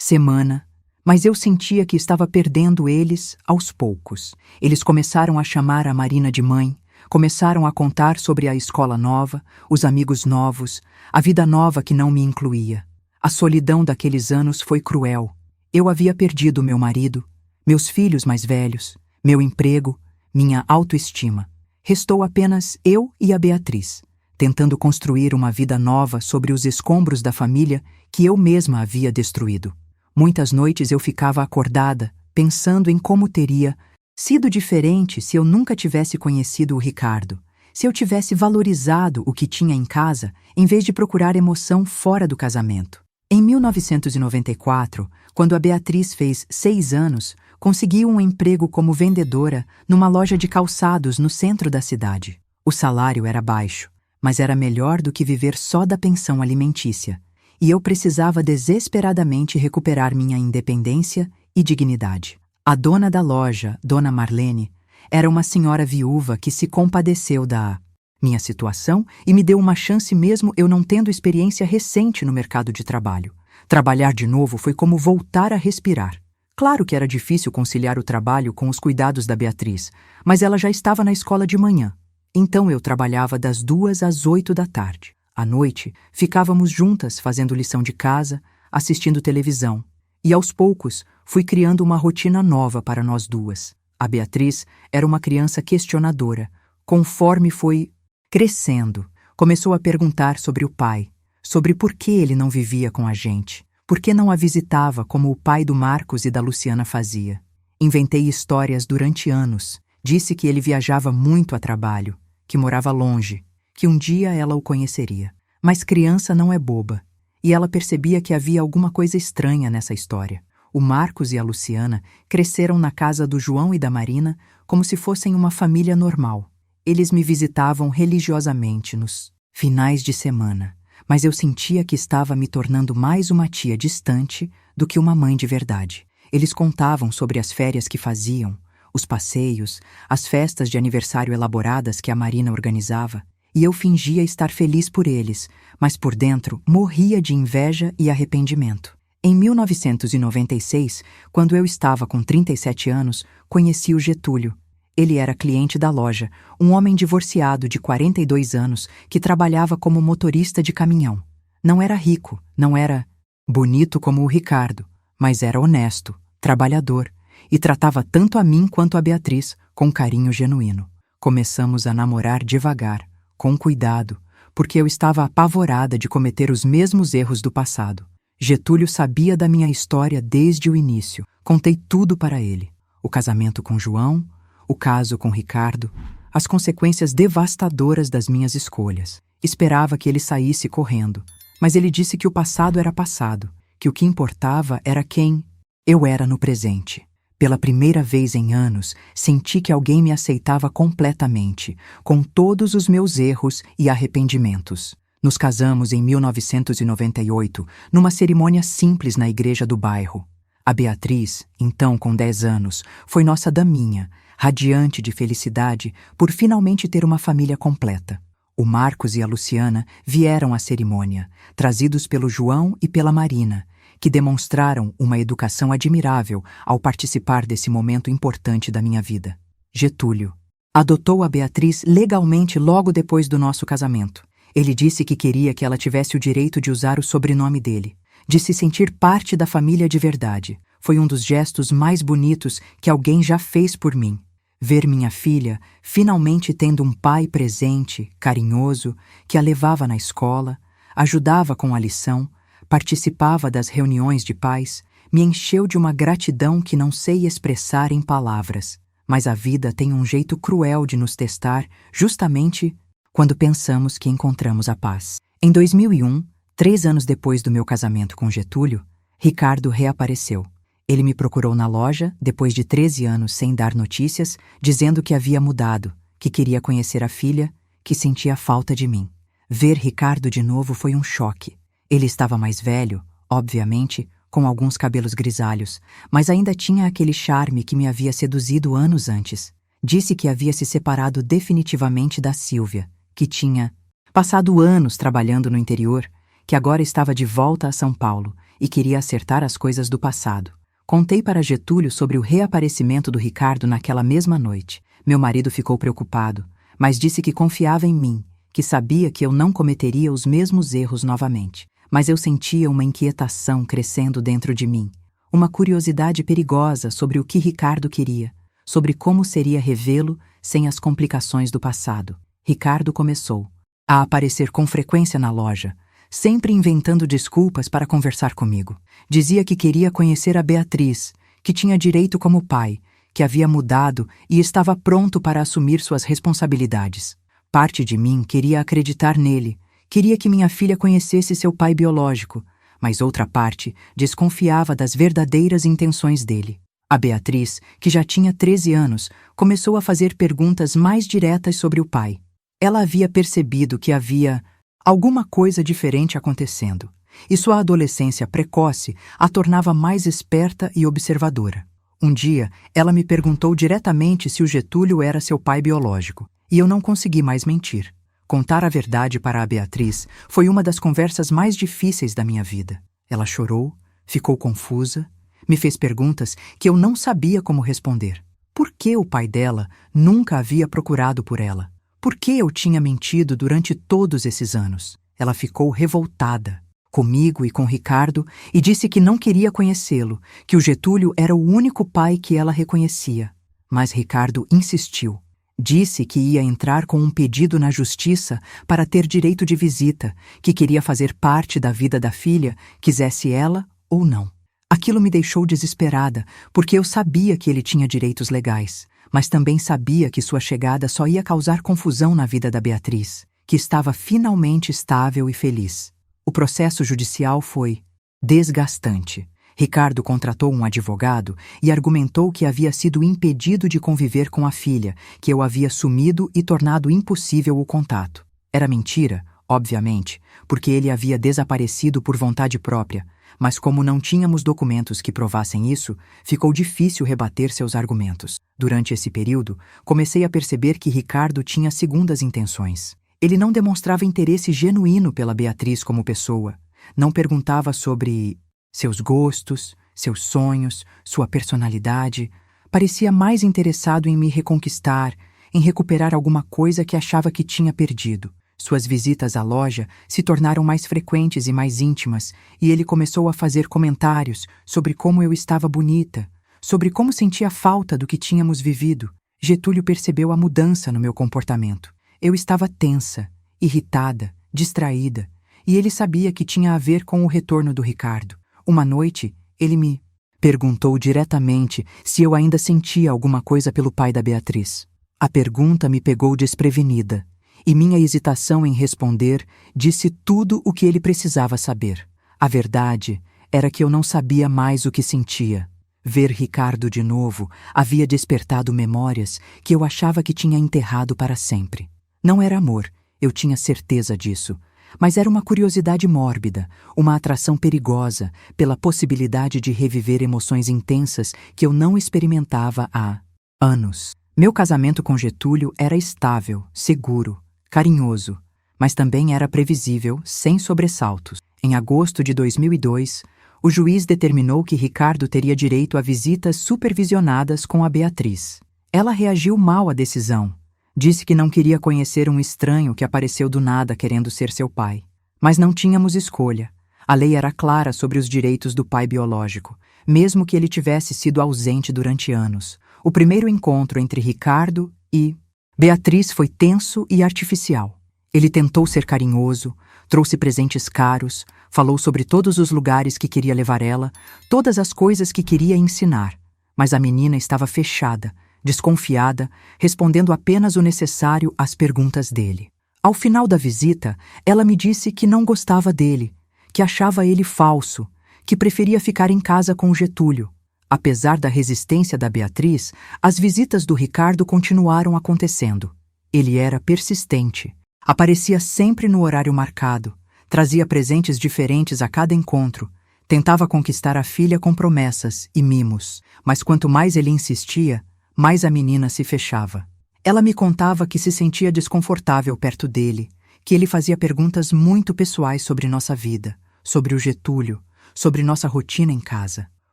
semana, mas eu sentia que estava perdendo eles aos poucos. Eles começaram a chamar a Marina de mãe, começaram a contar sobre a escola nova, os amigos novos, a vida nova que não me incluía. A solidão daqueles anos foi cruel. Eu havia perdido meu marido, meus filhos mais velhos, meu emprego, minha autoestima. Restou apenas eu e a Beatriz, tentando construir uma vida nova sobre os escombros da família que eu mesma havia destruído. Muitas noites eu ficava acordada, pensando em como teria sido diferente se eu nunca tivesse conhecido o Ricardo, se eu tivesse valorizado o que tinha em casa, em vez de procurar emoção fora do casamento. Em 1994, quando a Beatriz fez 6 anos, consegui um emprego como vendedora numa loja de calçados no centro da cidade. O salário era baixo, mas era melhor do que viver só da pensão alimentícia, e eu precisava desesperadamente recuperar minha independência e dignidade. A dona da loja, Dona Marlene, era uma senhora viúva que se compadeceu da minha situação e me deu uma chance mesmo eu não tendo experiência recente no mercado de trabalho. Trabalhar de novo foi como voltar a respirar. Claro que era difícil conciliar o trabalho com os cuidados da Beatriz, mas ela já estava na escola de manhã. Então eu trabalhava das 2 às 8 da tarde. À noite, ficávamos juntas fazendo lição de casa, assistindo televisão. E aos poucos, fui criando uma rotina nova para nós duas. A Beatriz era uma criança questionadora. Conforme foi crescendo, começou a perguntar sobre o pai, sobre por que ele não vivia com a gente, por que não a visitava como o pai do Marcos e da Luciana fazia. Inventei histórias durante anos. Disse que ele viajava muito a trabalho, que morava longe, que um dia ela o conheceria. Mas criança não é boba, e ela percebia que havia alguma coisa estranha nessa história. O Marcos e a Luciana cresceram na casa do João e da Marina como se fossem uma família normal. Eles me visitavam religiosamente nos finais de semana, mas eu sentia que estava me tornando mais uma tia distante do que uma mãe de verdade. Eles contavam sobre as férias que faziam, os passeios, as festas de aniversário elaboradas que a Marina organizava, e eu fingia estar feliz por eles, mas por dentro morria de inveja e arrependimento. Em 1996, quando eu estava com 37 anos, conheci o Getúlio. Ele era cliente da loja, um homem divorciado de 42 anos que trabalhava como motorista de caminhão. Não era rico, não era bonito como o Ricardo, mas era honesto, trabalhador, e tratava tanto a mim quanto a Beatriz com carinho genuíno. Começamos a namorar devagar, com cuidado, porque eu estava apavorada de cometer os mesmos erros do passado. Getúlio sabia da minha história desde o início. Contei tudo para ele. O casamento com João, o caso com Ricardo, as consequências devastadoras das minhas escolhas. Esperava que ele saísse correndo, mas ele disse que o passado era passado, que o que importava era quem eu era no presente. Pela primeira vez em anos, senti que alguém me aceitava completamente, com todos os meus erros e arrependimentos. Nos casamos em 1998, numa cerimônia simples na igreja do bairro. A Beatriz, então com 10 anos, foi nossa daminha, radiante de felicidade por finalmente ter uma família completa. O Marcos e a Luciana vieram à cerimônia, trazidos pelo João e pela Marina, que demonstraram uma educação admirável ao participar desse momento importante da minha vida. Getúlio adotou a Beatriz legalmente logo depois do nosso casamento. Ele disse que queria que ela tivesse o direito de usar o sobrenome dele, de se sentir parte da família de verdade. Foi um dos gestos mais bonitos que alguém já fez por mim. Ver minha filha finalmente tendo um pai presente, carinhoso, que a levava na escola, ajudava com a lição, participava das reuniões de pais, me encheu de uma gratidão que não sei expressar em palavras. Mas a vida tem um jeito cruel de nos testar justamente quando pensamos que encontramos a paz. Em 2001, 3 anos depois do meu casamento com Getúlio, Ricardo reapareceu. Ele me procurou na loja, depois de 13 anos sem dar notícias, dizendo que havia mudado, que queria conhecer a filha, que sentia falta de mim. Ver Ricardo de novo foi um choque. Ele estava mais velho, obviamente, com alguns cabelos grisalhos, mas ainda tinha aquele charme que me havia seduzido anos antes. Disse que havia se separado definitivamente da Sílvia, que tinha passado anos trabalhando no interior, que agora estava de volta a São Paulo e queria acertar as coisas do passado. Contei para Getúlio sobre o reaparecimento do Ricardo naquela mesma noite. Meu marido ficou preocupado, mas disse que confiava em mim, que sabia que eu não cometeria os mesmos erros novamente. Mas eu sentia uma inquietação crescendo dentro de mim, uma curiosidade perigosa sobre o que Ricardo queria, sobre como seria revê-lo sem as complicações do passado. Ricardo começou a aparecer com frequência na loja, sempre inventando desculpas para conversar comigo. Dizia que queria conhecer a Beatriz, que tinha direito como pai, que havia mudado e estava pronto para assumir suas responsabilidades. Parte de mim queria acreditar nele, queria que minha filha conhecesse seu pai biológico, mas outra parte desconfiava das verdadeiras intenções dele. A Beatriz, que já tinha 13 anos, começou a fazer perguntas mais diretas sobre o pai. Ela havia percebido que havia alguma coisa diferente acontecendo, e sua adolescência precoce a tornava mais esperta e observadora. Um dia, ela me perguntou diretamente se o Getúlio era seu pai biológico, e eu não consegui mais mentir. Contar a verdade para a Beatriz foi uma das conversas mais difíceis da minha vida. Ela chorou, ficou confusa, me fez perguntas que eu não sabia como responder. Por que o pai dela nunca havia procurado por ela? Por que eu tinha mentido durante todos esses anos? Ela ficou revoltada comigo e com Ricardo e disse que não queria conhecê-lo, que o Getúlio era o único pai que ela reconhecia. Mas Ricardo insistiu. Disse que ia entrar com um pedido na justiça para ter direito de visita, que queria fazer parte da vida da filha, quisesse ela ou não. Aquilo me deixou desesperada, porque eu sabia que ele tinha direitos legais, mas também sabia que sua chegada só ia causar confusão na vida da Beatriz, que estava finalmente estável e feliz. O processo judicial foi desgastante. Ricardo contratou um advogado e argumentou que havia sido impedido de conviver com a filha, que eu havia sumido e tornado impossível o contato. Era mentira, obviamente, porque ele havia desaparecido por vontade própria, mas como não tínhamos documentos que provassem isso, ficou difícil rebater seus argumentos. Durante esse período, comecei a perceber que Ricardo tinha segundas intenções. Ele não demonstrava interesse genuíno pela Beatriz como pessoa, não perguntava sobre seus gostos, seus sonhos, sua personalidade. Parecia mais interessado em me reconquistar, em recuperar alguma coisa que achava que tinha perdido. Suas visitas à loja se tornaram mais frequentes e mais íntimas, e ele começou a fazer comentários sobre como eu estava bonita, sobre como sentia falta do que tínhamos vivido. Getúlio percebeu a mudança no meu comportamento. Eu estava tensa, irritada, distraída, e ele sabia que tinha a ver com o retorno do Ricardo. Uma noite, ele me perguntou diretamente se eu ainda sentia alguma coisa pelo pai da Beatriz. A pergunta me pegou desprevenida, e minha hesitação em responder disse tudo o que ele precisava saber. A verdade era que eu não sabia mais o que sentia. Ver Ricardo de novo havia despertado memórias que eu achava que tinha enterrado para sempre. Não era amor, eu tinha certeza disso, mas era uma curiosidade mórbida, uma atração perigosa pela possibilidade de reviver emoções intensas que eu não experimentava há anos. Meu casamento com Getúlio era estável, seguro, carinhoso, mas também era previsível, sem sobressaltos. Em agosto de 2002, o juiz determinou que Ricardo teria direito a visitas supervisionadas com a Beatriz. Ela reagiu mal à decisão. Disse que não queria conhecer um estranho que apareceu do nada querendo ser seu pai. Mas não tínhamos escolha. A lei era clara sobre os direitos do pai biológico, mesmo que ele tivesse sido ausente durante anos. O primeiro encontro entre Ricardo e Beatriz foi tenso e artificial. Ele tentou ser carinhoso, trouxe presentes caros, falou sobre todos os lugares que queria levar ela, todas as coisas que queria ensinar. Mas a menina estava fechada, desconfiada, respondendo apenas o necessário às perguntas dele. Ao final da visita, ela me disse que não gostava dele, que achava ele falso, que preferia ficar em casa com o Getúlio. Apesar da resistência da Beatriz, as visitas do Ricardo continuaram acontecendo. Ele era persistente. Aparecia sempre no horário marcado, trazia presentes diferentes a cada encontro, tentava conquistar a filha com promessas e mimos, mas quanto mais ele insistia, mais a menina se fechava. Ela me contava que se sentia desconfortável perto dele, que ele fazia perguntas muito pessoais sobre nossa vida, sobre o Getúlio, sobre nossa rotina em casa.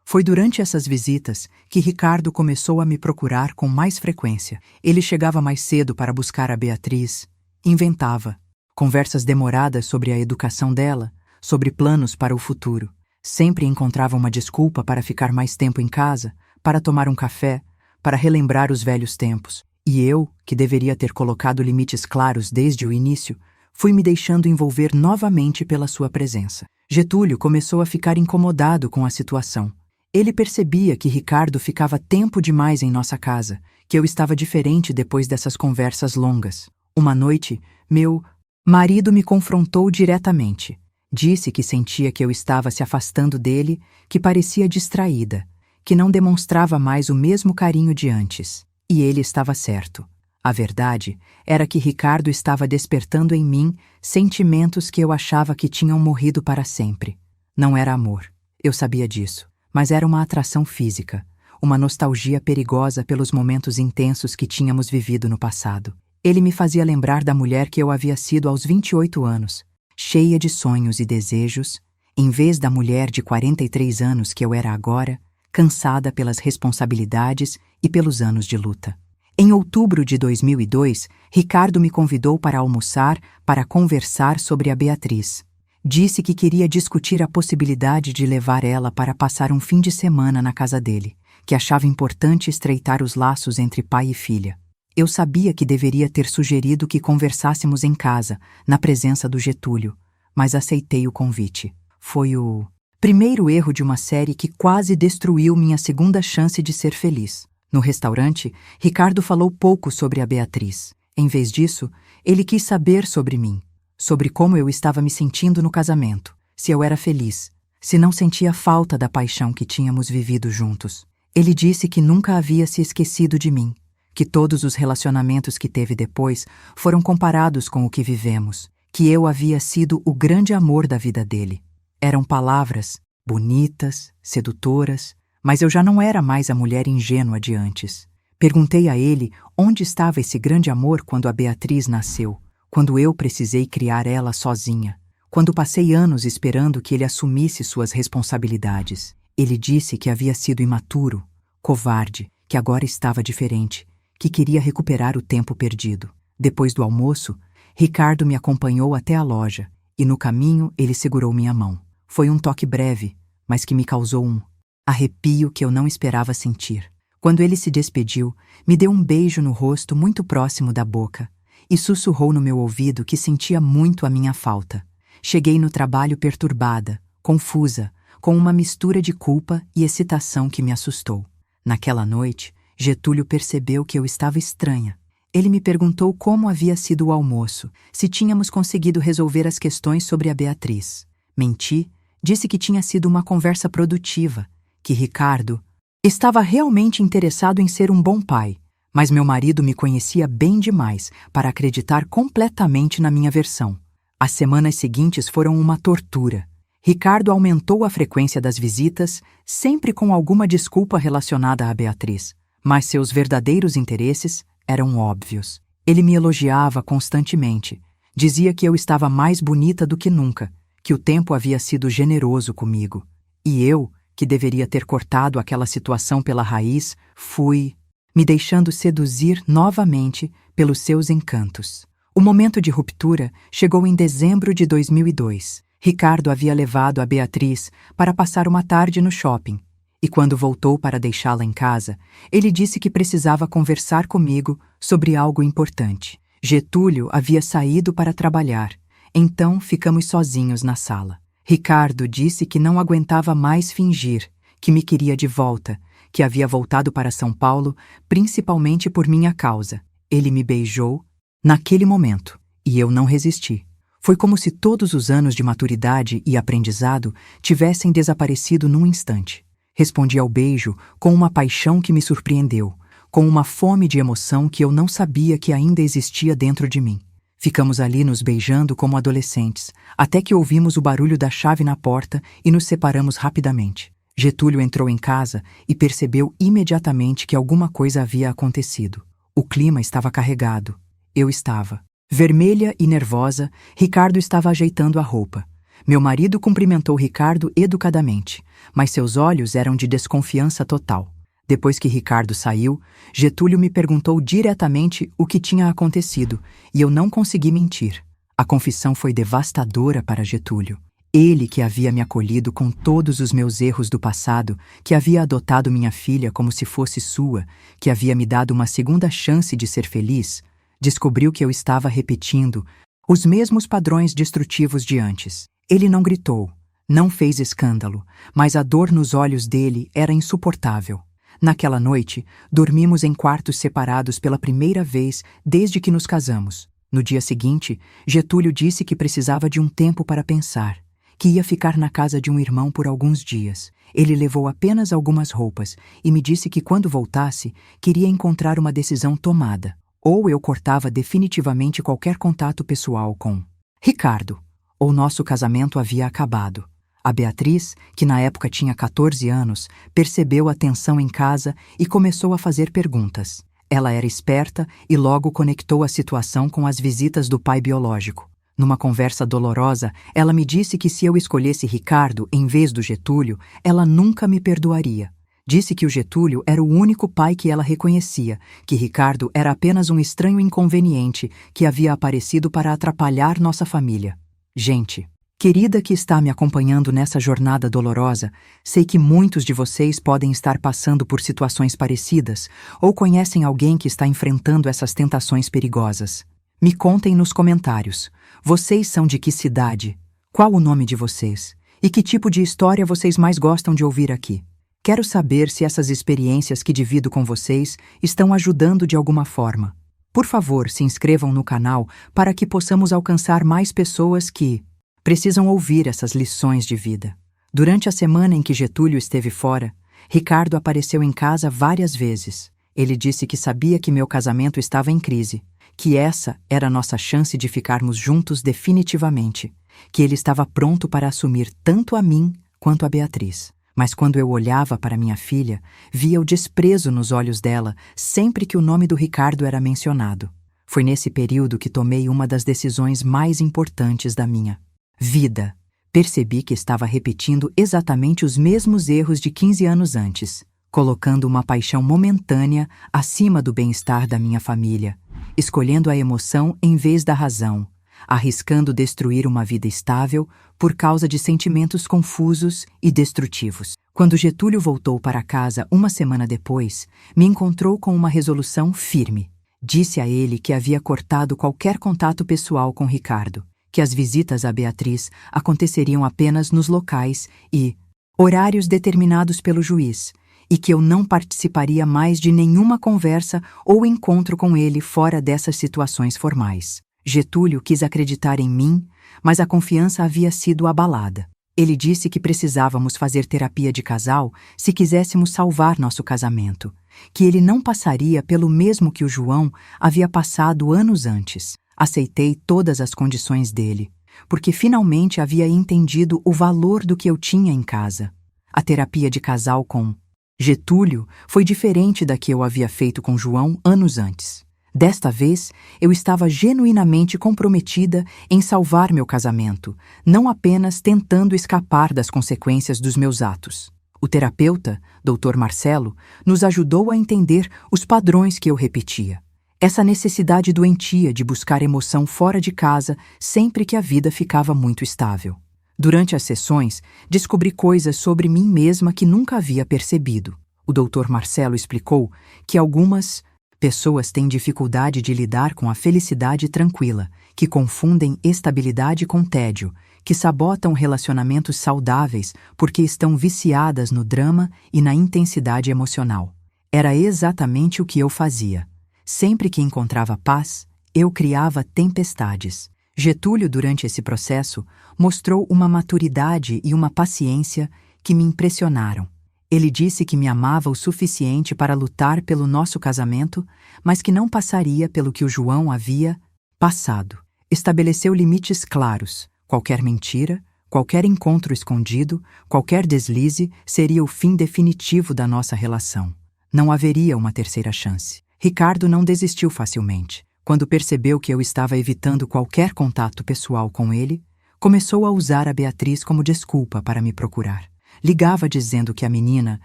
Foi durante essas visitas que Ricardo começou a me procurar com mais frequência. Ele chegava mais cedo para buscar a Beatriz, inventava conversas demoradas sobre a educação dela, sobre planos para o futuro. Sempre encontrava uma desculpa para ficar mais tempo em casa, para tomar um café, para relembrar os velhos tempos. E eu, que deveria ter colocado limites claros desde o início, fui me deixando envolver novamente pela sua presença. Getúlio começou a ficar incomodado com a situação. Ele percebia que Ricardo ficava tempo demais em nossa casa, que eu estava diferente depois dessas conversas longas. Uma noite, meu marido me confrontou diretamente. Disse que sentia que eu estava se afastando dele, que parecia distraída, que não demonstrava mais o mesmo carinho de antes. E ele estava certo. A verdade era que Ricardo estava despertando em mim sentimentos que eu achava que tinham morrido para sempre. Não era amor, eu sabia disso, mas era uma atração física, uma nostalgia perigosa pelos momentos intensos que tínhamos vivido no passado. Ele me fazia lembrar da mulher que eu havia sido aos 28 anos, cheia de sonhos e desejos, em vez da mulher de 43 anos que eu era agora, cansada pelas responsabilidades e pelos anos de luta. Em outubro de 2002, Ricardo me convidou para almoçar para conversar sobre a Beatriz. Disse que queria discutir a possibilidade de levar ela para passar um fim de semana na casa dele, que achava importante estreitar os laços entre pai e filha. Eu sabia que deveria ter sugerido que conversássemos em casa, na presença do Getúlio, mas aceitei o convite. Foi o primeiro erro de uma série que quase destruiu minha segunda chance de ser feliz. No restaurante, Ricardo falou pouco sobre a Beatriz. Em vez disso, ele quis saber sobre mim, sobre como eu estava me sentindo no casamento, se eu era feliz, se não sentia falta da paixão que tínhamos vivido juntos. Ele disse que nunca havia se esquecido de mim, que todos os relacionamentos que teve depois foram comparados com o que vivemos, que eu havia sido o grande amor da vida dele. Eram palavras bonitas, sedutoras, mas eu já não era mais a mulher ingênua de antes. Perguntei a ele onde estava esse grande amor quando a Beatriz nasceu, quando eu precisei criar ela sozinha, quando passei anos esperando que ele assumisse suas responsabilidades. Ele disse que havia sido imaturo, covarde, que agora estava diferente, que queria recuperar o tempo perdido. Depois do almoço, Ricardo me acompanhou até a loja e no caminho ele segurou minha mão. Foi um toque breve, mas que me causou um arrepio que eu não esperava sentir. Quando ele se despediu, me deu um beijo no rosto muito próximo da boca e sussurrou no meu ouvido que sentia muito a minha falta, Cheguei no trabalho perturbada, confusa, com uma mistura de culpa e excitação que me assustou. Naquela noite, Getúlio percebeu que eu estava estranha. Ele me perguntou como havia sido o almoço, se tínhamos conseguido resolver as questões sobre a Beatriz. Menti, disse que tinha sido uma conversa produtiva, que Ricardo estava realmente interessado em ser um bom pai, mas meu marido me conhecia bem demais para acreditar completamente na minha versão. As semanas seguintes foram uma tortura. Ricardo aumentou a frequência das visitas, sempre com alguma desculpa relacionada a Beatriz, mas seus verdadeiros interesses eram óbvios. Ele me elogiava constantemente, dizia que eu estava mais bonita do que nunca, que o tempo havia sido generoso comigo. E eu, que deveria ter cortado aquela situação pela raiz, fui me deixando seduzir novamente pelos seus encantos. O momento de ruptura chegou em dezembro de 2002. Ricardo havia levado a Beatriz para passar uma tarde no shopping, e quando voltou para deixá-la em casa, ele disse que precisava conversar comigo sobre algo importante. Getúlio havia saído para trabalhar, então ficamos sozinhos na sala. Ricardo disse que não aguentava mais fingir, que me queria de volta, que havia voltado para São Paulo principalmente por minha causa. Ele me beijou naquele momento, e eu não resisti. Foi como se todos os anos de maturidade e aprendizado tivessem desaparecido num instante. Respondi ao beijo com uma paixão que me surpreendeu, com uma fome de emoção que eu não sabia que ainda existia dentro de mim. Ficamos ali nos beijando como adolescentes, até que ouvimos o barulho da chave na porta e nos separamos rapidamente. Getúlio entrou em casa e percebeu imediatamente que alguma coisa havia acontecido. O clima estava carregado. Eu estava. Vermelha e nervosa, Ricardo estava ajeitando a roupa. Meu marido cumprimentou Ricardo educadamente, mas seus olhos eram de desconfiança total. Depois que Ricardo saiu, Getúlio me perguntou diretamente o que tinha acontecido, e eu não consegui mentir. A confissão foi devastadora para Getúlio. Ele que havia me acolhido com todos os meus erros do passado, que havia adotado minha filha como se fosse sua, que havia me dado uma segunda chance de ser feliz, descobriu que eu estava repetindo os mesmos padrões destrutivos de antes. Ele não gritou, não fez escândalo, mas a dor nos olhos dele era insuportável. Naquela noite, dormimos em quartos separados pela primeira vez desde que nos casamos. No dia seguinte, Getúlio disse que precisava de um tempo para pensar, que ia ficar na casa de um irmão por alguns dias. Ele levou apenas algumas roupas e me disse que quando voltasse, queria encontrar uma decisão tomada. Ou eu cortava definitivamente qualquer contato pessoal com Ricardo, ou nosso casamento havia acabado. A Beatriz, que na época tinha 14 anos, percebeu a tensão em casa e começou a fazer perguntas. Ela era esperta e logo conectou a situação com as visitas do pai biológico. Numa conversa dolorosa, ela me disse que se eu escolhesse Ricardo em vez do Getúlio, ela nunca me perdoaria. Disse que o Getúlio era o único pai que ela reconhecia, que Ricardo era apenas um estranho inconveniente que havia aparecido para atrapalhar nossa família. Gente, querida que está me acompanhando nessa jornada dolorosa, sei que muitos de vocês podem estar passando por situações parecidas ou conhecem alguém que está enfrentando essas tentações perigosas. Me contem nos comentários. Vocês são de que cidade? Qual o nome de vocês? E que tipo de história vocês mais gostam de ouvir aqui? Quero saber se essas experiências que divido com vocês estão ajudando de alguma forma. Por favor, se inscrevam no canal para que possamos alcançar mais pessoas que precisam ouvir essas lições de vida. Durante a semana em que Getúlio esteve fora, Ricardo apareceu em casa várias vezes. Ele disse que sabia que meu casamento estava em crise, que essa era a nossa chance de ficarmos juntos definitivamente, que ele estava pronto para assumir tanto a mim quanto a Beatriz. Mas quando eu olhava para minha filha, via o desprezo nos olhos dela sempre que o nome do Ricardo era mencionado. Foi nesse período que tomei uma das decisões mais importantes da minha vida. Percebi que estava repetindo exatamente os mesmos erros de 15 anos antes, colocando uma paixão momentânea acima do bem-estar da minha família, escolhendo a emoção em vez da razão, arriscando destruir uma vida estável por causa de sentimentos confusos e destrutivos. Quando Getúlio voltou para casa uma semana depois, me encontrou com uma resolução firme. Disse a ele que havia cortado qualquer contato pessoal com Ricardo, que as visitas a Beatriz aconteceriam apenas nos locais e horários determinados pelo juiz, e que eu não participaria mais de nenhuma conversa ou encontro com ele fora dessas situações formais. Getúlio quis acreditar em mim, mas a confiança havia sido abalada. Ele disse que precisávamos fazer terapia de casal se quiséssemos salvar nosso casamento, que ele não passaria pelo mesmo que o João havia passado anos antes. Aceitei todas as condições dele, porque finalmente havia entendido o valor do que eu tinha em casa. A terapia de casal com Getúlio foi diferente da que eu havia feito com João anos antes. Desta vez, eu estava genuinamente comprometida em salvar meu casamento, não apenas tentando escapar das consequências dos meus atos. O terapeuta, Dr. Marcelo, nos ajudou a entender os padrões que eu repetia. Essa necessidade doentia de buscar emoção fora de casa sempre que a vida ficava muito estável. Durante as sessões, descobri coisas sobre mim mesma que nunca havia percebido. O Dr. Marcelo explicou que algumas pessoas têm dificuldade de lidar com a felicidade tranquila, que confundem estabilidade com tédio, que sabotam relacionamentos saudáveis porque estão viciadas no drama e na intensidade emocional. Era exatamente o que eu fazia. Sempre que encontrava paz, eu criava tempestades. Getúlio, durante esse processo, mostrou uma maturidade e uma paciência que me impressionaram. Ele disse que me amava o suficiente para lutar pelo nosso casamento, mas que não passaria pelo que o João havia passado. Estabeleceu limites claros. Qualquer mentira, qualquer encontro escondido, qualquer deslize seria o fim definitivo da nossa relação. Não haveria uma terceira chance. Ricardo não desistiu facilmente. Quando percebeu que eu estava evitando qualquer contato pessoal com ele, começou a usar a Beatriz como desculpa para me procurar. Ligava dizendo que a menina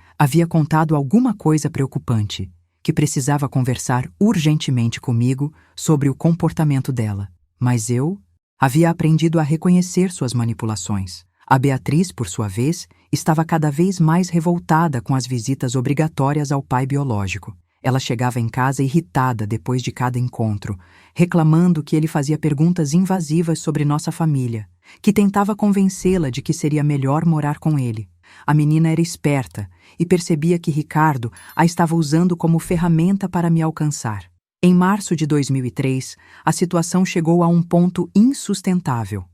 havia contado alguma coisa preocupante, que precisava conversar urgentemente comigo sobre o comportamento dela. Mas eu havia aprendido a reconhecer suas manipulações. A Beatriz, por sua vez, estava cada vez mais revoltada com as visitas obrigatórias ao pai biológico. Ela chegava em casa irritada depois de cada encontro, reclamando que ele fazia perguntas invasivas sobre nossa família, que tentava convencê-la de que seria melhor morar com ele. A menina era esperta e percebia que Ricardo a estava usando como ferramenta para me alcançar. Em março de 2003, a situação chegou a um ponto insustentável.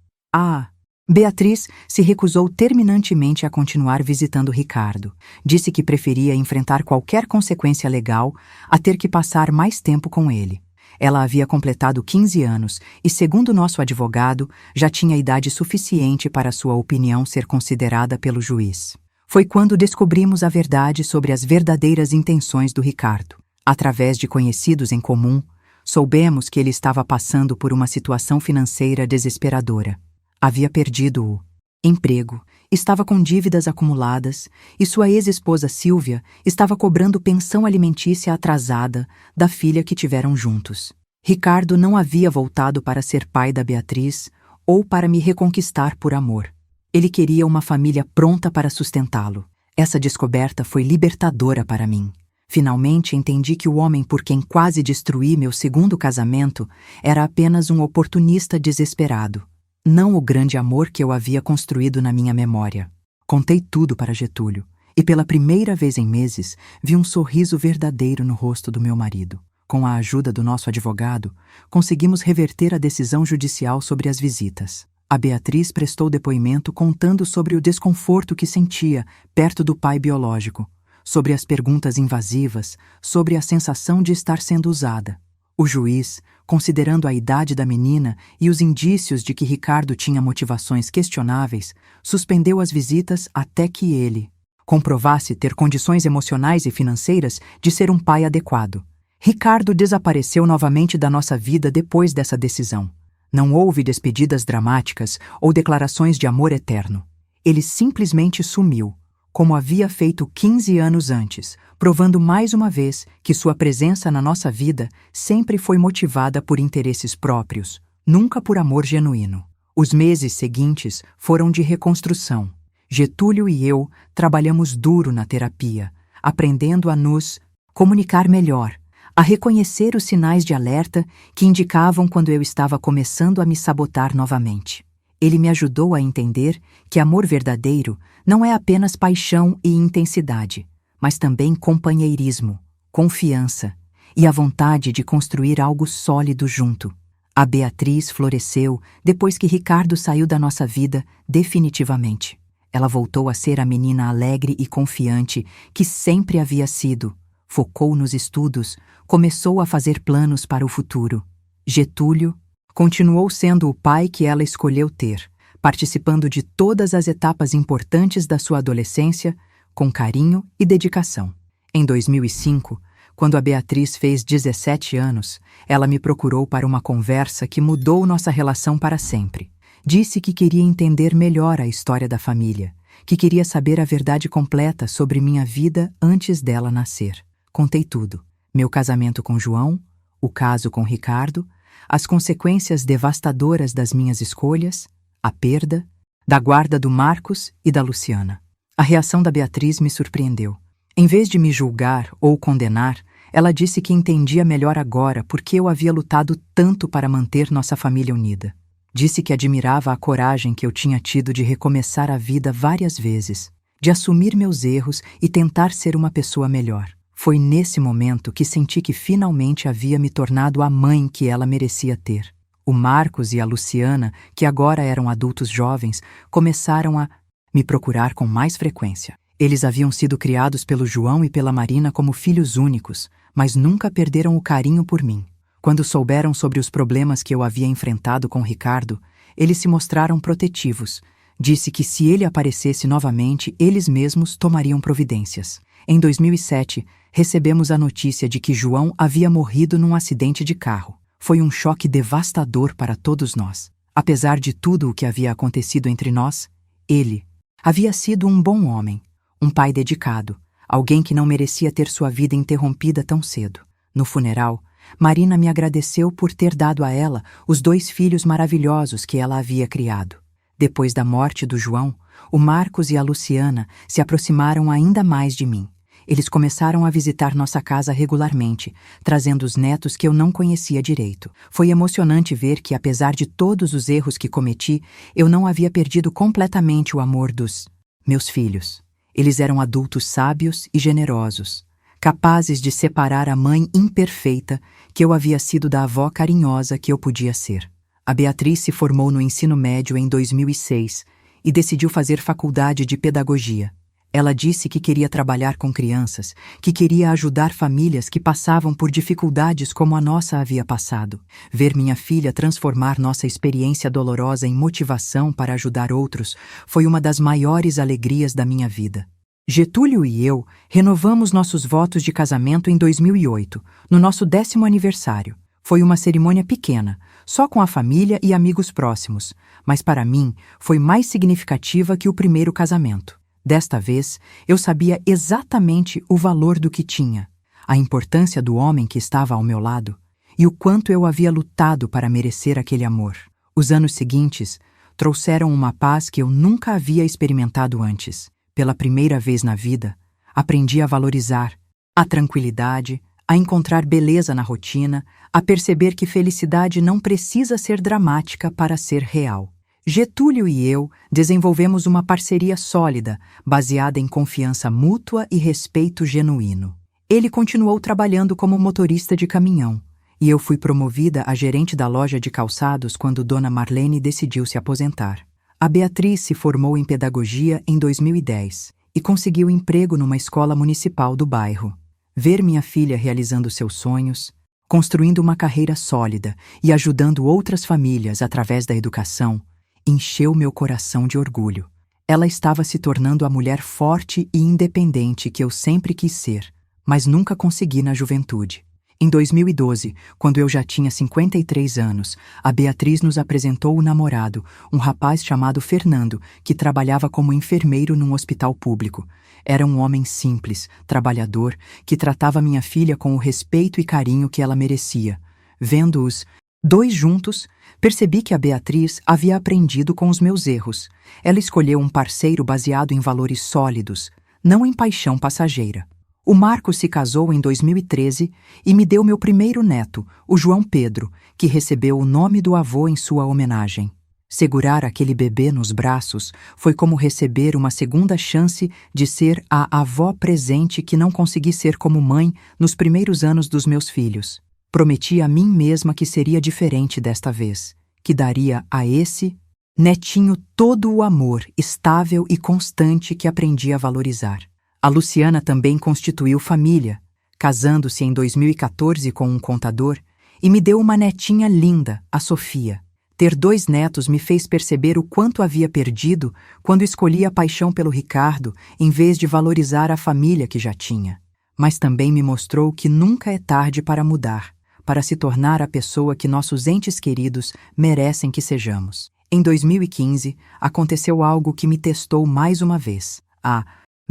Beatriz se recusou terminantemente a continuar visitando Ricardo. Disse que preferia enfrentar qualquer consequência legal a ter que passar mais tempo com ele. Ela havia completado 15 anos e, segundo nosso advogado, já tinha idade suficiente para sua opinião ser considerada pelo juiz. Foi quando descobrimos a verdade sobre as verdadeiras intenções do Ricardo. Através de conhecidos em comum, soubemos que ele estava passando por uma situação financeira desesperadora. Havia perdido o emprego, estava com dívidas acumuladas e sua ex-esposa Silvia estava cobrando pensão alimentícia atrasada da filha que tiveram juntos. Ricardo não havia voltado para ser pai da Beatriz ou para me reconquistar por amor. Ele queria uma família pronta para sustentá-lo. Essa descoberta foi libertadora para mim. Finalmente entendi que o homem por quem quase destruí meu segundo casamento era apenas um oportunista desesperado. Não o grande amor que eu havia construído na minha memória. Contei tudo para Getúlio, e pela primeira vez em meses vi um sorriso verdadeiro no rosto do meu marido. Com a ajuda do nosso advogado, conseguimos reverter a decisão judicial sobre as visitas. A Beatriz prestou depoimento contando sobre o desconforto que sentia perto do pai biológico, sobre as perguntas invasivas, sobre a sensação de estar sendo usada. O juiz, considerando a idade da menina e os indícios de que Ricardo tinha motivações questionáveis, suspendeu as visitas até que ele comprovasse ter condições emocionais e financeiras de ser um pai adequado. Ricardo desapareceu novamente da nossa vida depois dessa decisão. Não houve despedidas dramáticas ou declarações de amor eterno. Ele simplesmente sumiu, como havia feito 15 anos antes, provando mais uma vez que sua presença na nossa vida sempre foi motivada por interesses próprios, nunca por amor genuíno. Os meses seguintes foram de reconstrução. Getúlio e eu trabalhamos duro na terapia, aprendendo a nos comunicar melhor, a reconhecer os sinais de alerta que indicavam quando eu estava começando a me sabotar novamente. Ele me ajudou a entender que amor verdadeiro não é apenas paixão e intensidade, mas também companheirismo, confiança e a vontade de construir algo sólido junto. A Beatriz floresceu depois que Ricardo saiu da nossa vida definitivamente. Ela voltou a ser a menina alegre e confiante que sempre havia sido. Focou nos estudos, começou a fazer planos para o futuro. Getúlio continuou sendo o pai que ela escolheu ter, participando de todas as etapas importantes da sua adolescência, com carinho e dedicação. Em 2005, quando a Beatriz fez 17 anos, ela me procurou para uma conversa que mudou nossa relação para sempre. Disse que queria entender melhor a história da família, que queria saber a verdade completa sobre minha vida antes dela nascer. Contei tudo: meu casamento com João, o caso com Ricardo, as consequências devastadoras das minhas escolhas, a perda, da guarda do Marcos e da Luciana. A reação da Beatriz me surpreendeu. Em vez de me julgar ou condenar, ela disse que entendia melhor agora porque eu havia lutado tanto para manter nossa família unida. Disse que admirava a coragem que eu tinha tido de recomeçar a vida várias vezes, de assumir meus erros e tentar ser uma pessoa melhor. Foi nesse momento que senti que finalmente havia me tornado a mãe que ela merecia ter. O Marcos e a Luciana, que agora eram adultos jovens, começaram a me procurar com mais frequência. Eles haviam sido criados pelo João e pela Marina como filhos únicos, mas nunca perderam o carinho por mim. Quando souberam sobre os problemas que eu havia enfrentado com Ricardo, eles se mostraram protetivos. Disse que se ele aparecesse novamente, eles mesmos tomariam providências. Em 2007, recebemos a notícia de que João havia morrido num acidente de carro. Foi um choque devastador para todos nós. Apesar de tudo o que havia acontecido entre nós, ele havia sido um bom homem, um pai dedicado, alguém que não merecia ter sua vida interrompida tão cedo. No funeral, Marina me agradeceu por ter dado a ela os 2 filhos maravilhosos que ela havia criado. Depois da morte do João, o Marcos e a Luciana se aproximaram ainda mais de mim. Eles começaram a visitar nossa casa regularmente, trazendo os netos que eu não conhecia direito. Foi emocionante ver que, apesar de todos os erros que cometi, eu não havia perdido completamente o amor dos meus filhos. Eles eram adultos sábios e generosos, capazes de separar a mãe imperfeita que eu havia sido da avó carinhosa que eu podia ser. A Beatriz se formou no ensino médio em 2006 e decidiu fazer faculdade de pedagogia. Ela disse que queria trabalhar com crianças, que queria ajudar famílias que passavam por dificuldades como a nossa havia passado. Ver minha filha transformar nossa experiência dolorosa em motivação para ajudar outros foi uma das maiores alegrias da minha vida. Getúlio e eu renovamos nossos votos de casamento em 2008, no nosso 10º aniversário. Foi uma cerimônia pequena, só com a família e amigos próximos, mas para mim foi mais significativa que o primeiro casamento. Desta vez, eu sabia exatamente o valor do que tinha, a importância do homem que estava ao meu lado e o quanto eu havia lutado para merecer aquele amor. Os anos seguintes trouxeram uma paz que eu nunca havia experimentado antes. Pela primeira vez na vida, aprendi a valorizar a tranquilidade, a encontrar beleza na rotina, a perceber que felicidade não precisa ser dramática para ser real. Getúlio e eu desenvolvemos uma parceria sólida, baseada em confiança mútua e respeito genuíno. Ele continuou trabalhando como motorista de caminhão, e eu fui promovida a gerente da loja de calçados quando Dona Marlene decidiu se aposentar. A Beatriz se formou em pedagogia em 2010 e conseguiu emprego numa escola municipal do bairro. Ver minha filha realizando seus sonhos, construindo uma carreira sólida e ajudando outras famílias através da educação, encheu meu coração de orgulho. Ela estava se tornando a mulher forte e independente que eu sempre quis ser, mas nunca consegui na juventude. Em 2012, quando eu já tinha 53 anos, a Beatriz nos apresentou o namorado, um rapaz chamado Fernando, que trabalhava como enfermeiro num hospital público. Era um homem simples, trabalhador, que tratava minha filha com o respeito e carinho que ela merecia. Vendo-os 2 juntos, percebi que a Beatriz havia aprendido com os meus erros. Ela escolheu um parceiro baseado em valores sólidos, não em paixão passageira. O Marcos se casou em 2013 e me deu meu primeiro neto, o João Pedro, que recebeu o nome do avô em sua homenagem. Segurar aquele bebê nos braços foi como receber uma segunda chance de ser a avó presente que não consegui ser como mãe nos primeiros anos dos meus filhos. Prometi a mim mesma que seria diferente desta vez, que daria a esse netinho todo o amor estável e constante que aprendi a valorizar. A Luciana também constituiu família, casando-se em 2014 com um contador, e me deu uma netinha linda, a Sofia. Ter 2 netos me fez perceber o quanto havia perdido quando escolhi a paixão pelo Ricardo em vez de valorizar a família que já tinha. Mas também me mostrou que nunca é tarde para mudar, para se tornar a pessoa que nossos entes queridos merecem que sejamos. Em 2015, aconteceu algo que me testou mais uma vez. A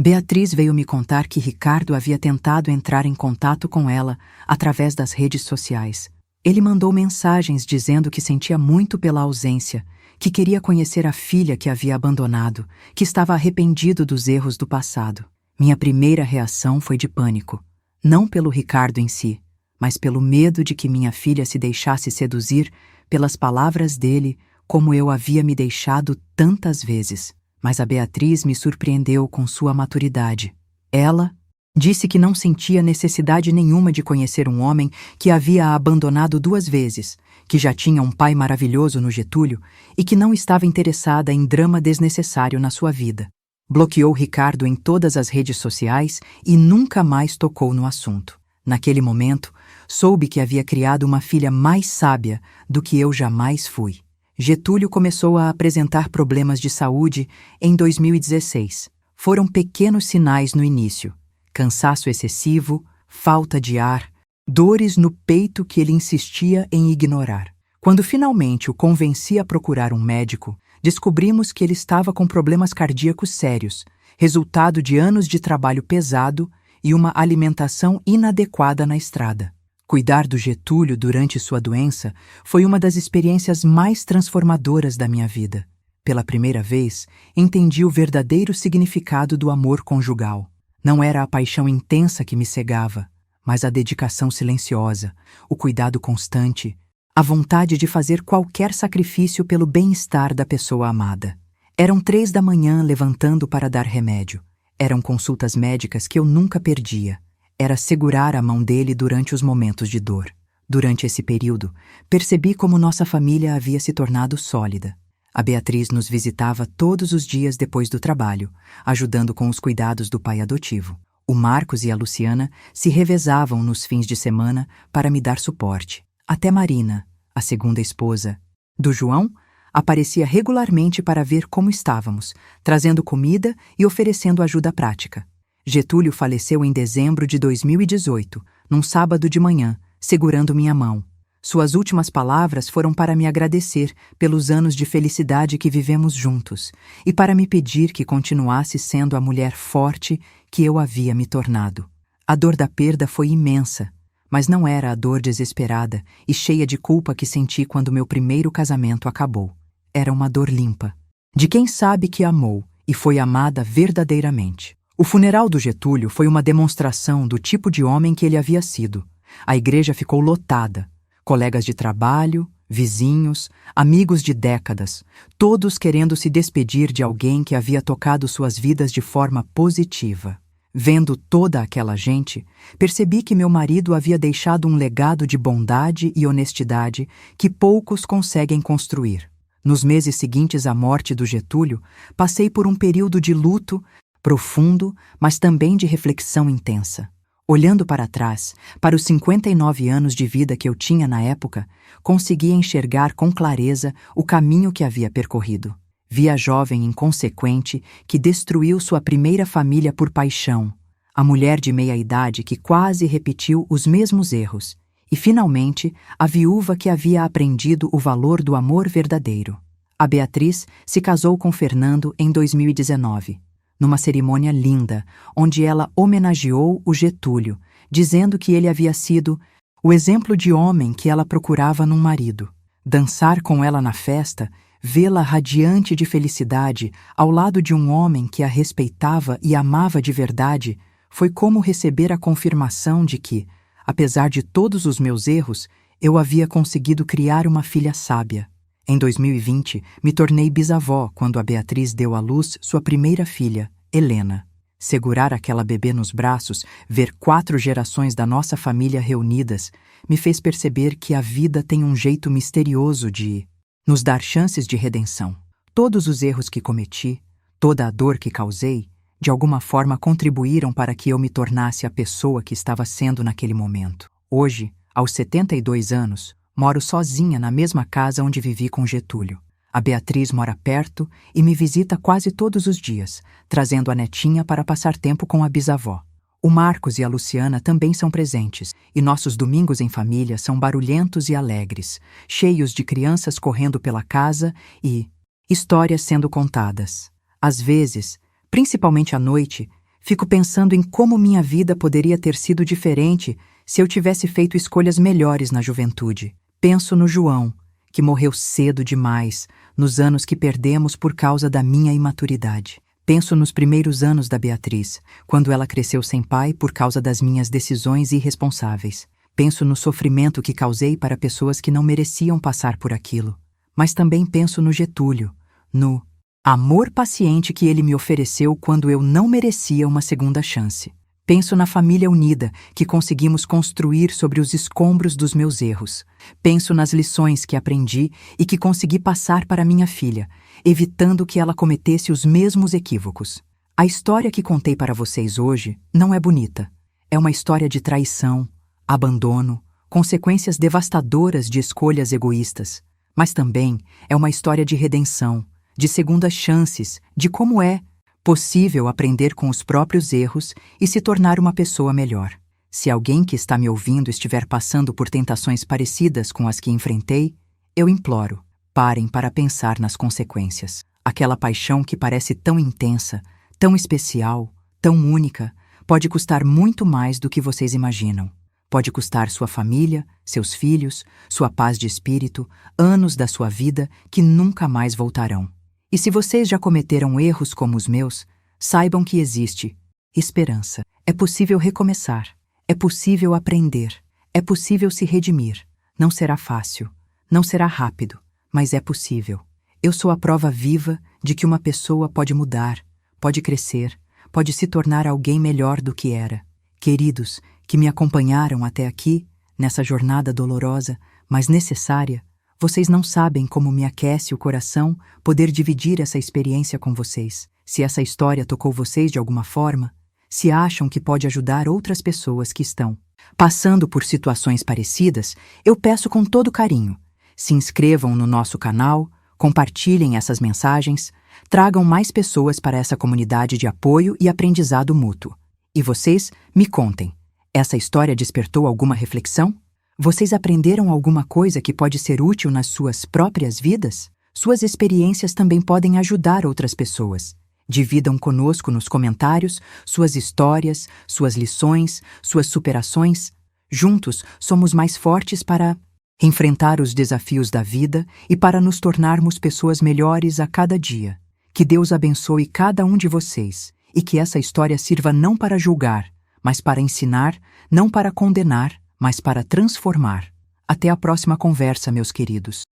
Beatriz veio me contar que Ricardo havia tentado entrar em contato com ela através das redes sociais. Ele mandou mensagens dizendo que sentia muito pela ausência, que queria conhecer a filha que havia abandonado, que estava arrependido dos erros do passado. Minha primeira reação foi de pânico, não pelo Ricardo em si, mas pelo medo de que minha filha se deixasse seduzir pelas palavras dele, como eu havia me deixado tantas vezes. Mas a Beatriz me surpreendeu com sua maturidade. Ela disse que não sentia necessidade nenhuma de conhecer um homem que havia a abandonado 2 vezes, que já tinha um pai maravilhoso no Getúlio e que não estava interessada em drama desnecessário na sua vida. Bloqueou Ricardo em todas as redes sociais e nunca mais tocou no assunto. Naquele momento, soube que havia criado uma filha mais sábia do que eu jamais fui. Getúlio começou a apresentar problemas de saúde em 2016. Foram pequenos sinais no início: cansaço excessivo, falta de ar, dores no peito que ele insistia em ignorar. Quando finalmente o convenci a procurar um médico, descobrimos que ele estava com problemas cardíacos sérios, resultado de anos de trabalho pesado e uma alimentação inadequada na estrada. Cuidar do Getúlio durante sua doença foi uma das experiências mais transformadoras da minha vida. Pela primeira vez, entendi o verdadeiro significado do amor conjugal. Não era a paixão intensa que me cegava, mas a dedicação silenciosa, o cuidado constante, a vontade de fazer qualquer sacrifício pelo bem-estar da pessoa amada. Eram 3 da manhã levantando para dar remédio. Eram consultas médicas que eu nunca perdia. Era segurar a mão dele durante os momentos de dor. Durante esse período, percebi como nossa família havia se tornado sólida. A Beatriz nos visitava todos os dias depois do trabalho, ajudando com os cuidados do pai adotivo. O Marcos e a Luciana se revezavam nos fins de semana para me dar suporte. Até Marina, a segunda esposa do João, aparecia regularmente para ver como estávamos, trazendo comida e oferecendo ajuda prática. Getúlio faleceu em dezembro de 2018, num sábado de manhã, segurando minha mão. Suas últimas palavras foram para me agradecer pelos anos de felicidade que vivemos juntos e para me pedir que continuasse sendo a mulher forte que eu havia me tornado. A dor da perda foi imensa, mas não era a dor desesperada e cheia de culpa que senti quando meu primeiro casamento acabou. Era uma dor limpa, de quem sabe que amou e foi amada verdadeiramente. O funeral do Getúlio foi uma demonstração do tipo de homem que ele havia sido. A igreja ficou lotada. Colegas de trabalho, vizinhos, amigos de décadas, todos querendo se despedir de alguém que havia tocado suas vidas de forma positiva. Vendo toda aquela gente, percebi que meu marido havia deixado um legado de bondade e honestidade que poucos conseguem construir. Nos meses seguintes à morte do Getúlio, passei por um período de luto profundo, mas também de reflexão intensa. Olhando para trás, para os 59 anos de vida que eu tinha na época, conseguia enxergar com clareza o caminho que havia percorrido. Vi a jovem inconsequente que destruiu sua primeira família por paixão, a mulher de meia-idade que quase repetiu os mesmos erros, e, finalmente, a viúva que havia aprendido o valor do amor verdadeiro. A Beatriz se casou com Fernando em 2019. Numa cerimônia linda, onde ela homenageou o Getúlio, dizendo que ele havia sido o exemplo de homem que ela procurava num marido. Dançar com ela na festa, vê-la radiante de felicidade ao lado de um homem que a respeitava e amava de verdade, Foi como receber a confirmação de que, apesar de todos os meus erros, eu havia conseguido criar uma filha sábia. Em 2020, me tornei bisavó quando a Beatriz deu à luz sua primeira filha, Helena. Segurar aquela bebê nos braços, ver 4 gerações da nossa família reunidas, me fez perceber que a vida tem um jeito misterioso de nos dar chances de redenção. Todos os erros que cometi, toda a dor que causei, de alguma forma contribuíram para que eu me tornasse a pessoa que estava sendo naquele momento. Hoje, aos 72 anos, moro sozinha na mesma casa onde vivi com Getúlio. A Beatriz mora perto e me visita quase todos os dias, trazendo a netinha para passar tempo com a bisavó. O Marcos e a Luciana também são presentes, e nossos domingos em família são barulhentos e alegres, cheios de crianças correndo pela casa e histórias sendo contadas. Às vezes, principalmente à noite, fico pensando em como minha vida poderia ter sido diferente se eu tivesse feito escolhas melhores na juventude. Penso no João, que morreu cedo demais, nos anos que perdemos por causa da minha imaturidade. Penso nos primeiros anos da Beatriz, quando ela cresceu sem pai por causa das minhas decisões irresponsáveis. Penso no sofrimento que causei para pessoas que não mereciam passar por aquilo. Mas também penso no Getúlio, no amor paciente que ele me ofereceu quando eu não merecia uma segunda chance. Penso na família unida que conseguimos construir sobre os escombros dos meus erros. Penso nas lições que aprendi e que consegui passar para minha filha, evitando que ela cometesse os mesmos equívocos. A história que contei para vocês hoje não é bonita. É uma história de traição, abandono, consequências devastadoras de escolhas egoístas. Mas também é uma história de redenção, de segundas chances, de como é possível aprender com os próprios erros e se tornar uma pessoa melhor. Se alguém que está me ouvindo estiver passando por tentações parecidas com as que enfrentei, eu imploro, parem para pensar nas consequências. Aquela paixão que parece tão intensa, tão especial, tão única, pode custar muito mais do que vocês imaginam. Pode custar sua família, seus filhos, sua paz de espírito, anos da sua vida que nunca mais voltarão. E se vocês já cometeram erros como os meus, saibam que existe esperança. É possível recomeçar. É possível aprender. É possível se redimir. Não será fácil. Não será rápido. Mas é possível. Eu sou a prova viva de que uma pessoa pode mudar, pode crescer, pode se tornar alguém melhor do que era. Queridos, que me acompanharam até aqui, nessa jornada dolorosa, mas necessária, vocês não sabem como me aquece o coração poder dividir essa experiência com vocês. Se essa história tocou vocês de alguma forma, se acham que pode ajudar outras pessoas que estão passando por situações parecidas, eu peço com todo carinho, se inscrevam no nosso canal, compartilhem essas mensagens, tragam mais pessoas para essa comunidade de apoio e aprendizado mútuo. E vocês, me contem, essa história despertou alguma reflexão? Vocês aprenderam alguma coisa que pode ser útil nas suas próprias vidas? Suas experiências também podem ajudar outras pessoas. Dividam conosco nos comentários suas histórias, suas lições, suas superações. Juntos, somos mais fortes para enfrentar os desafios da vida e para nos tornarmos pessoas melhores a cada dia. Que Deus abençoe cada um de vocês e que essa história sirva não para julgar, mas para ensinar, não para condenar, mas para transformar. Até a próxima conversa, meus queridos.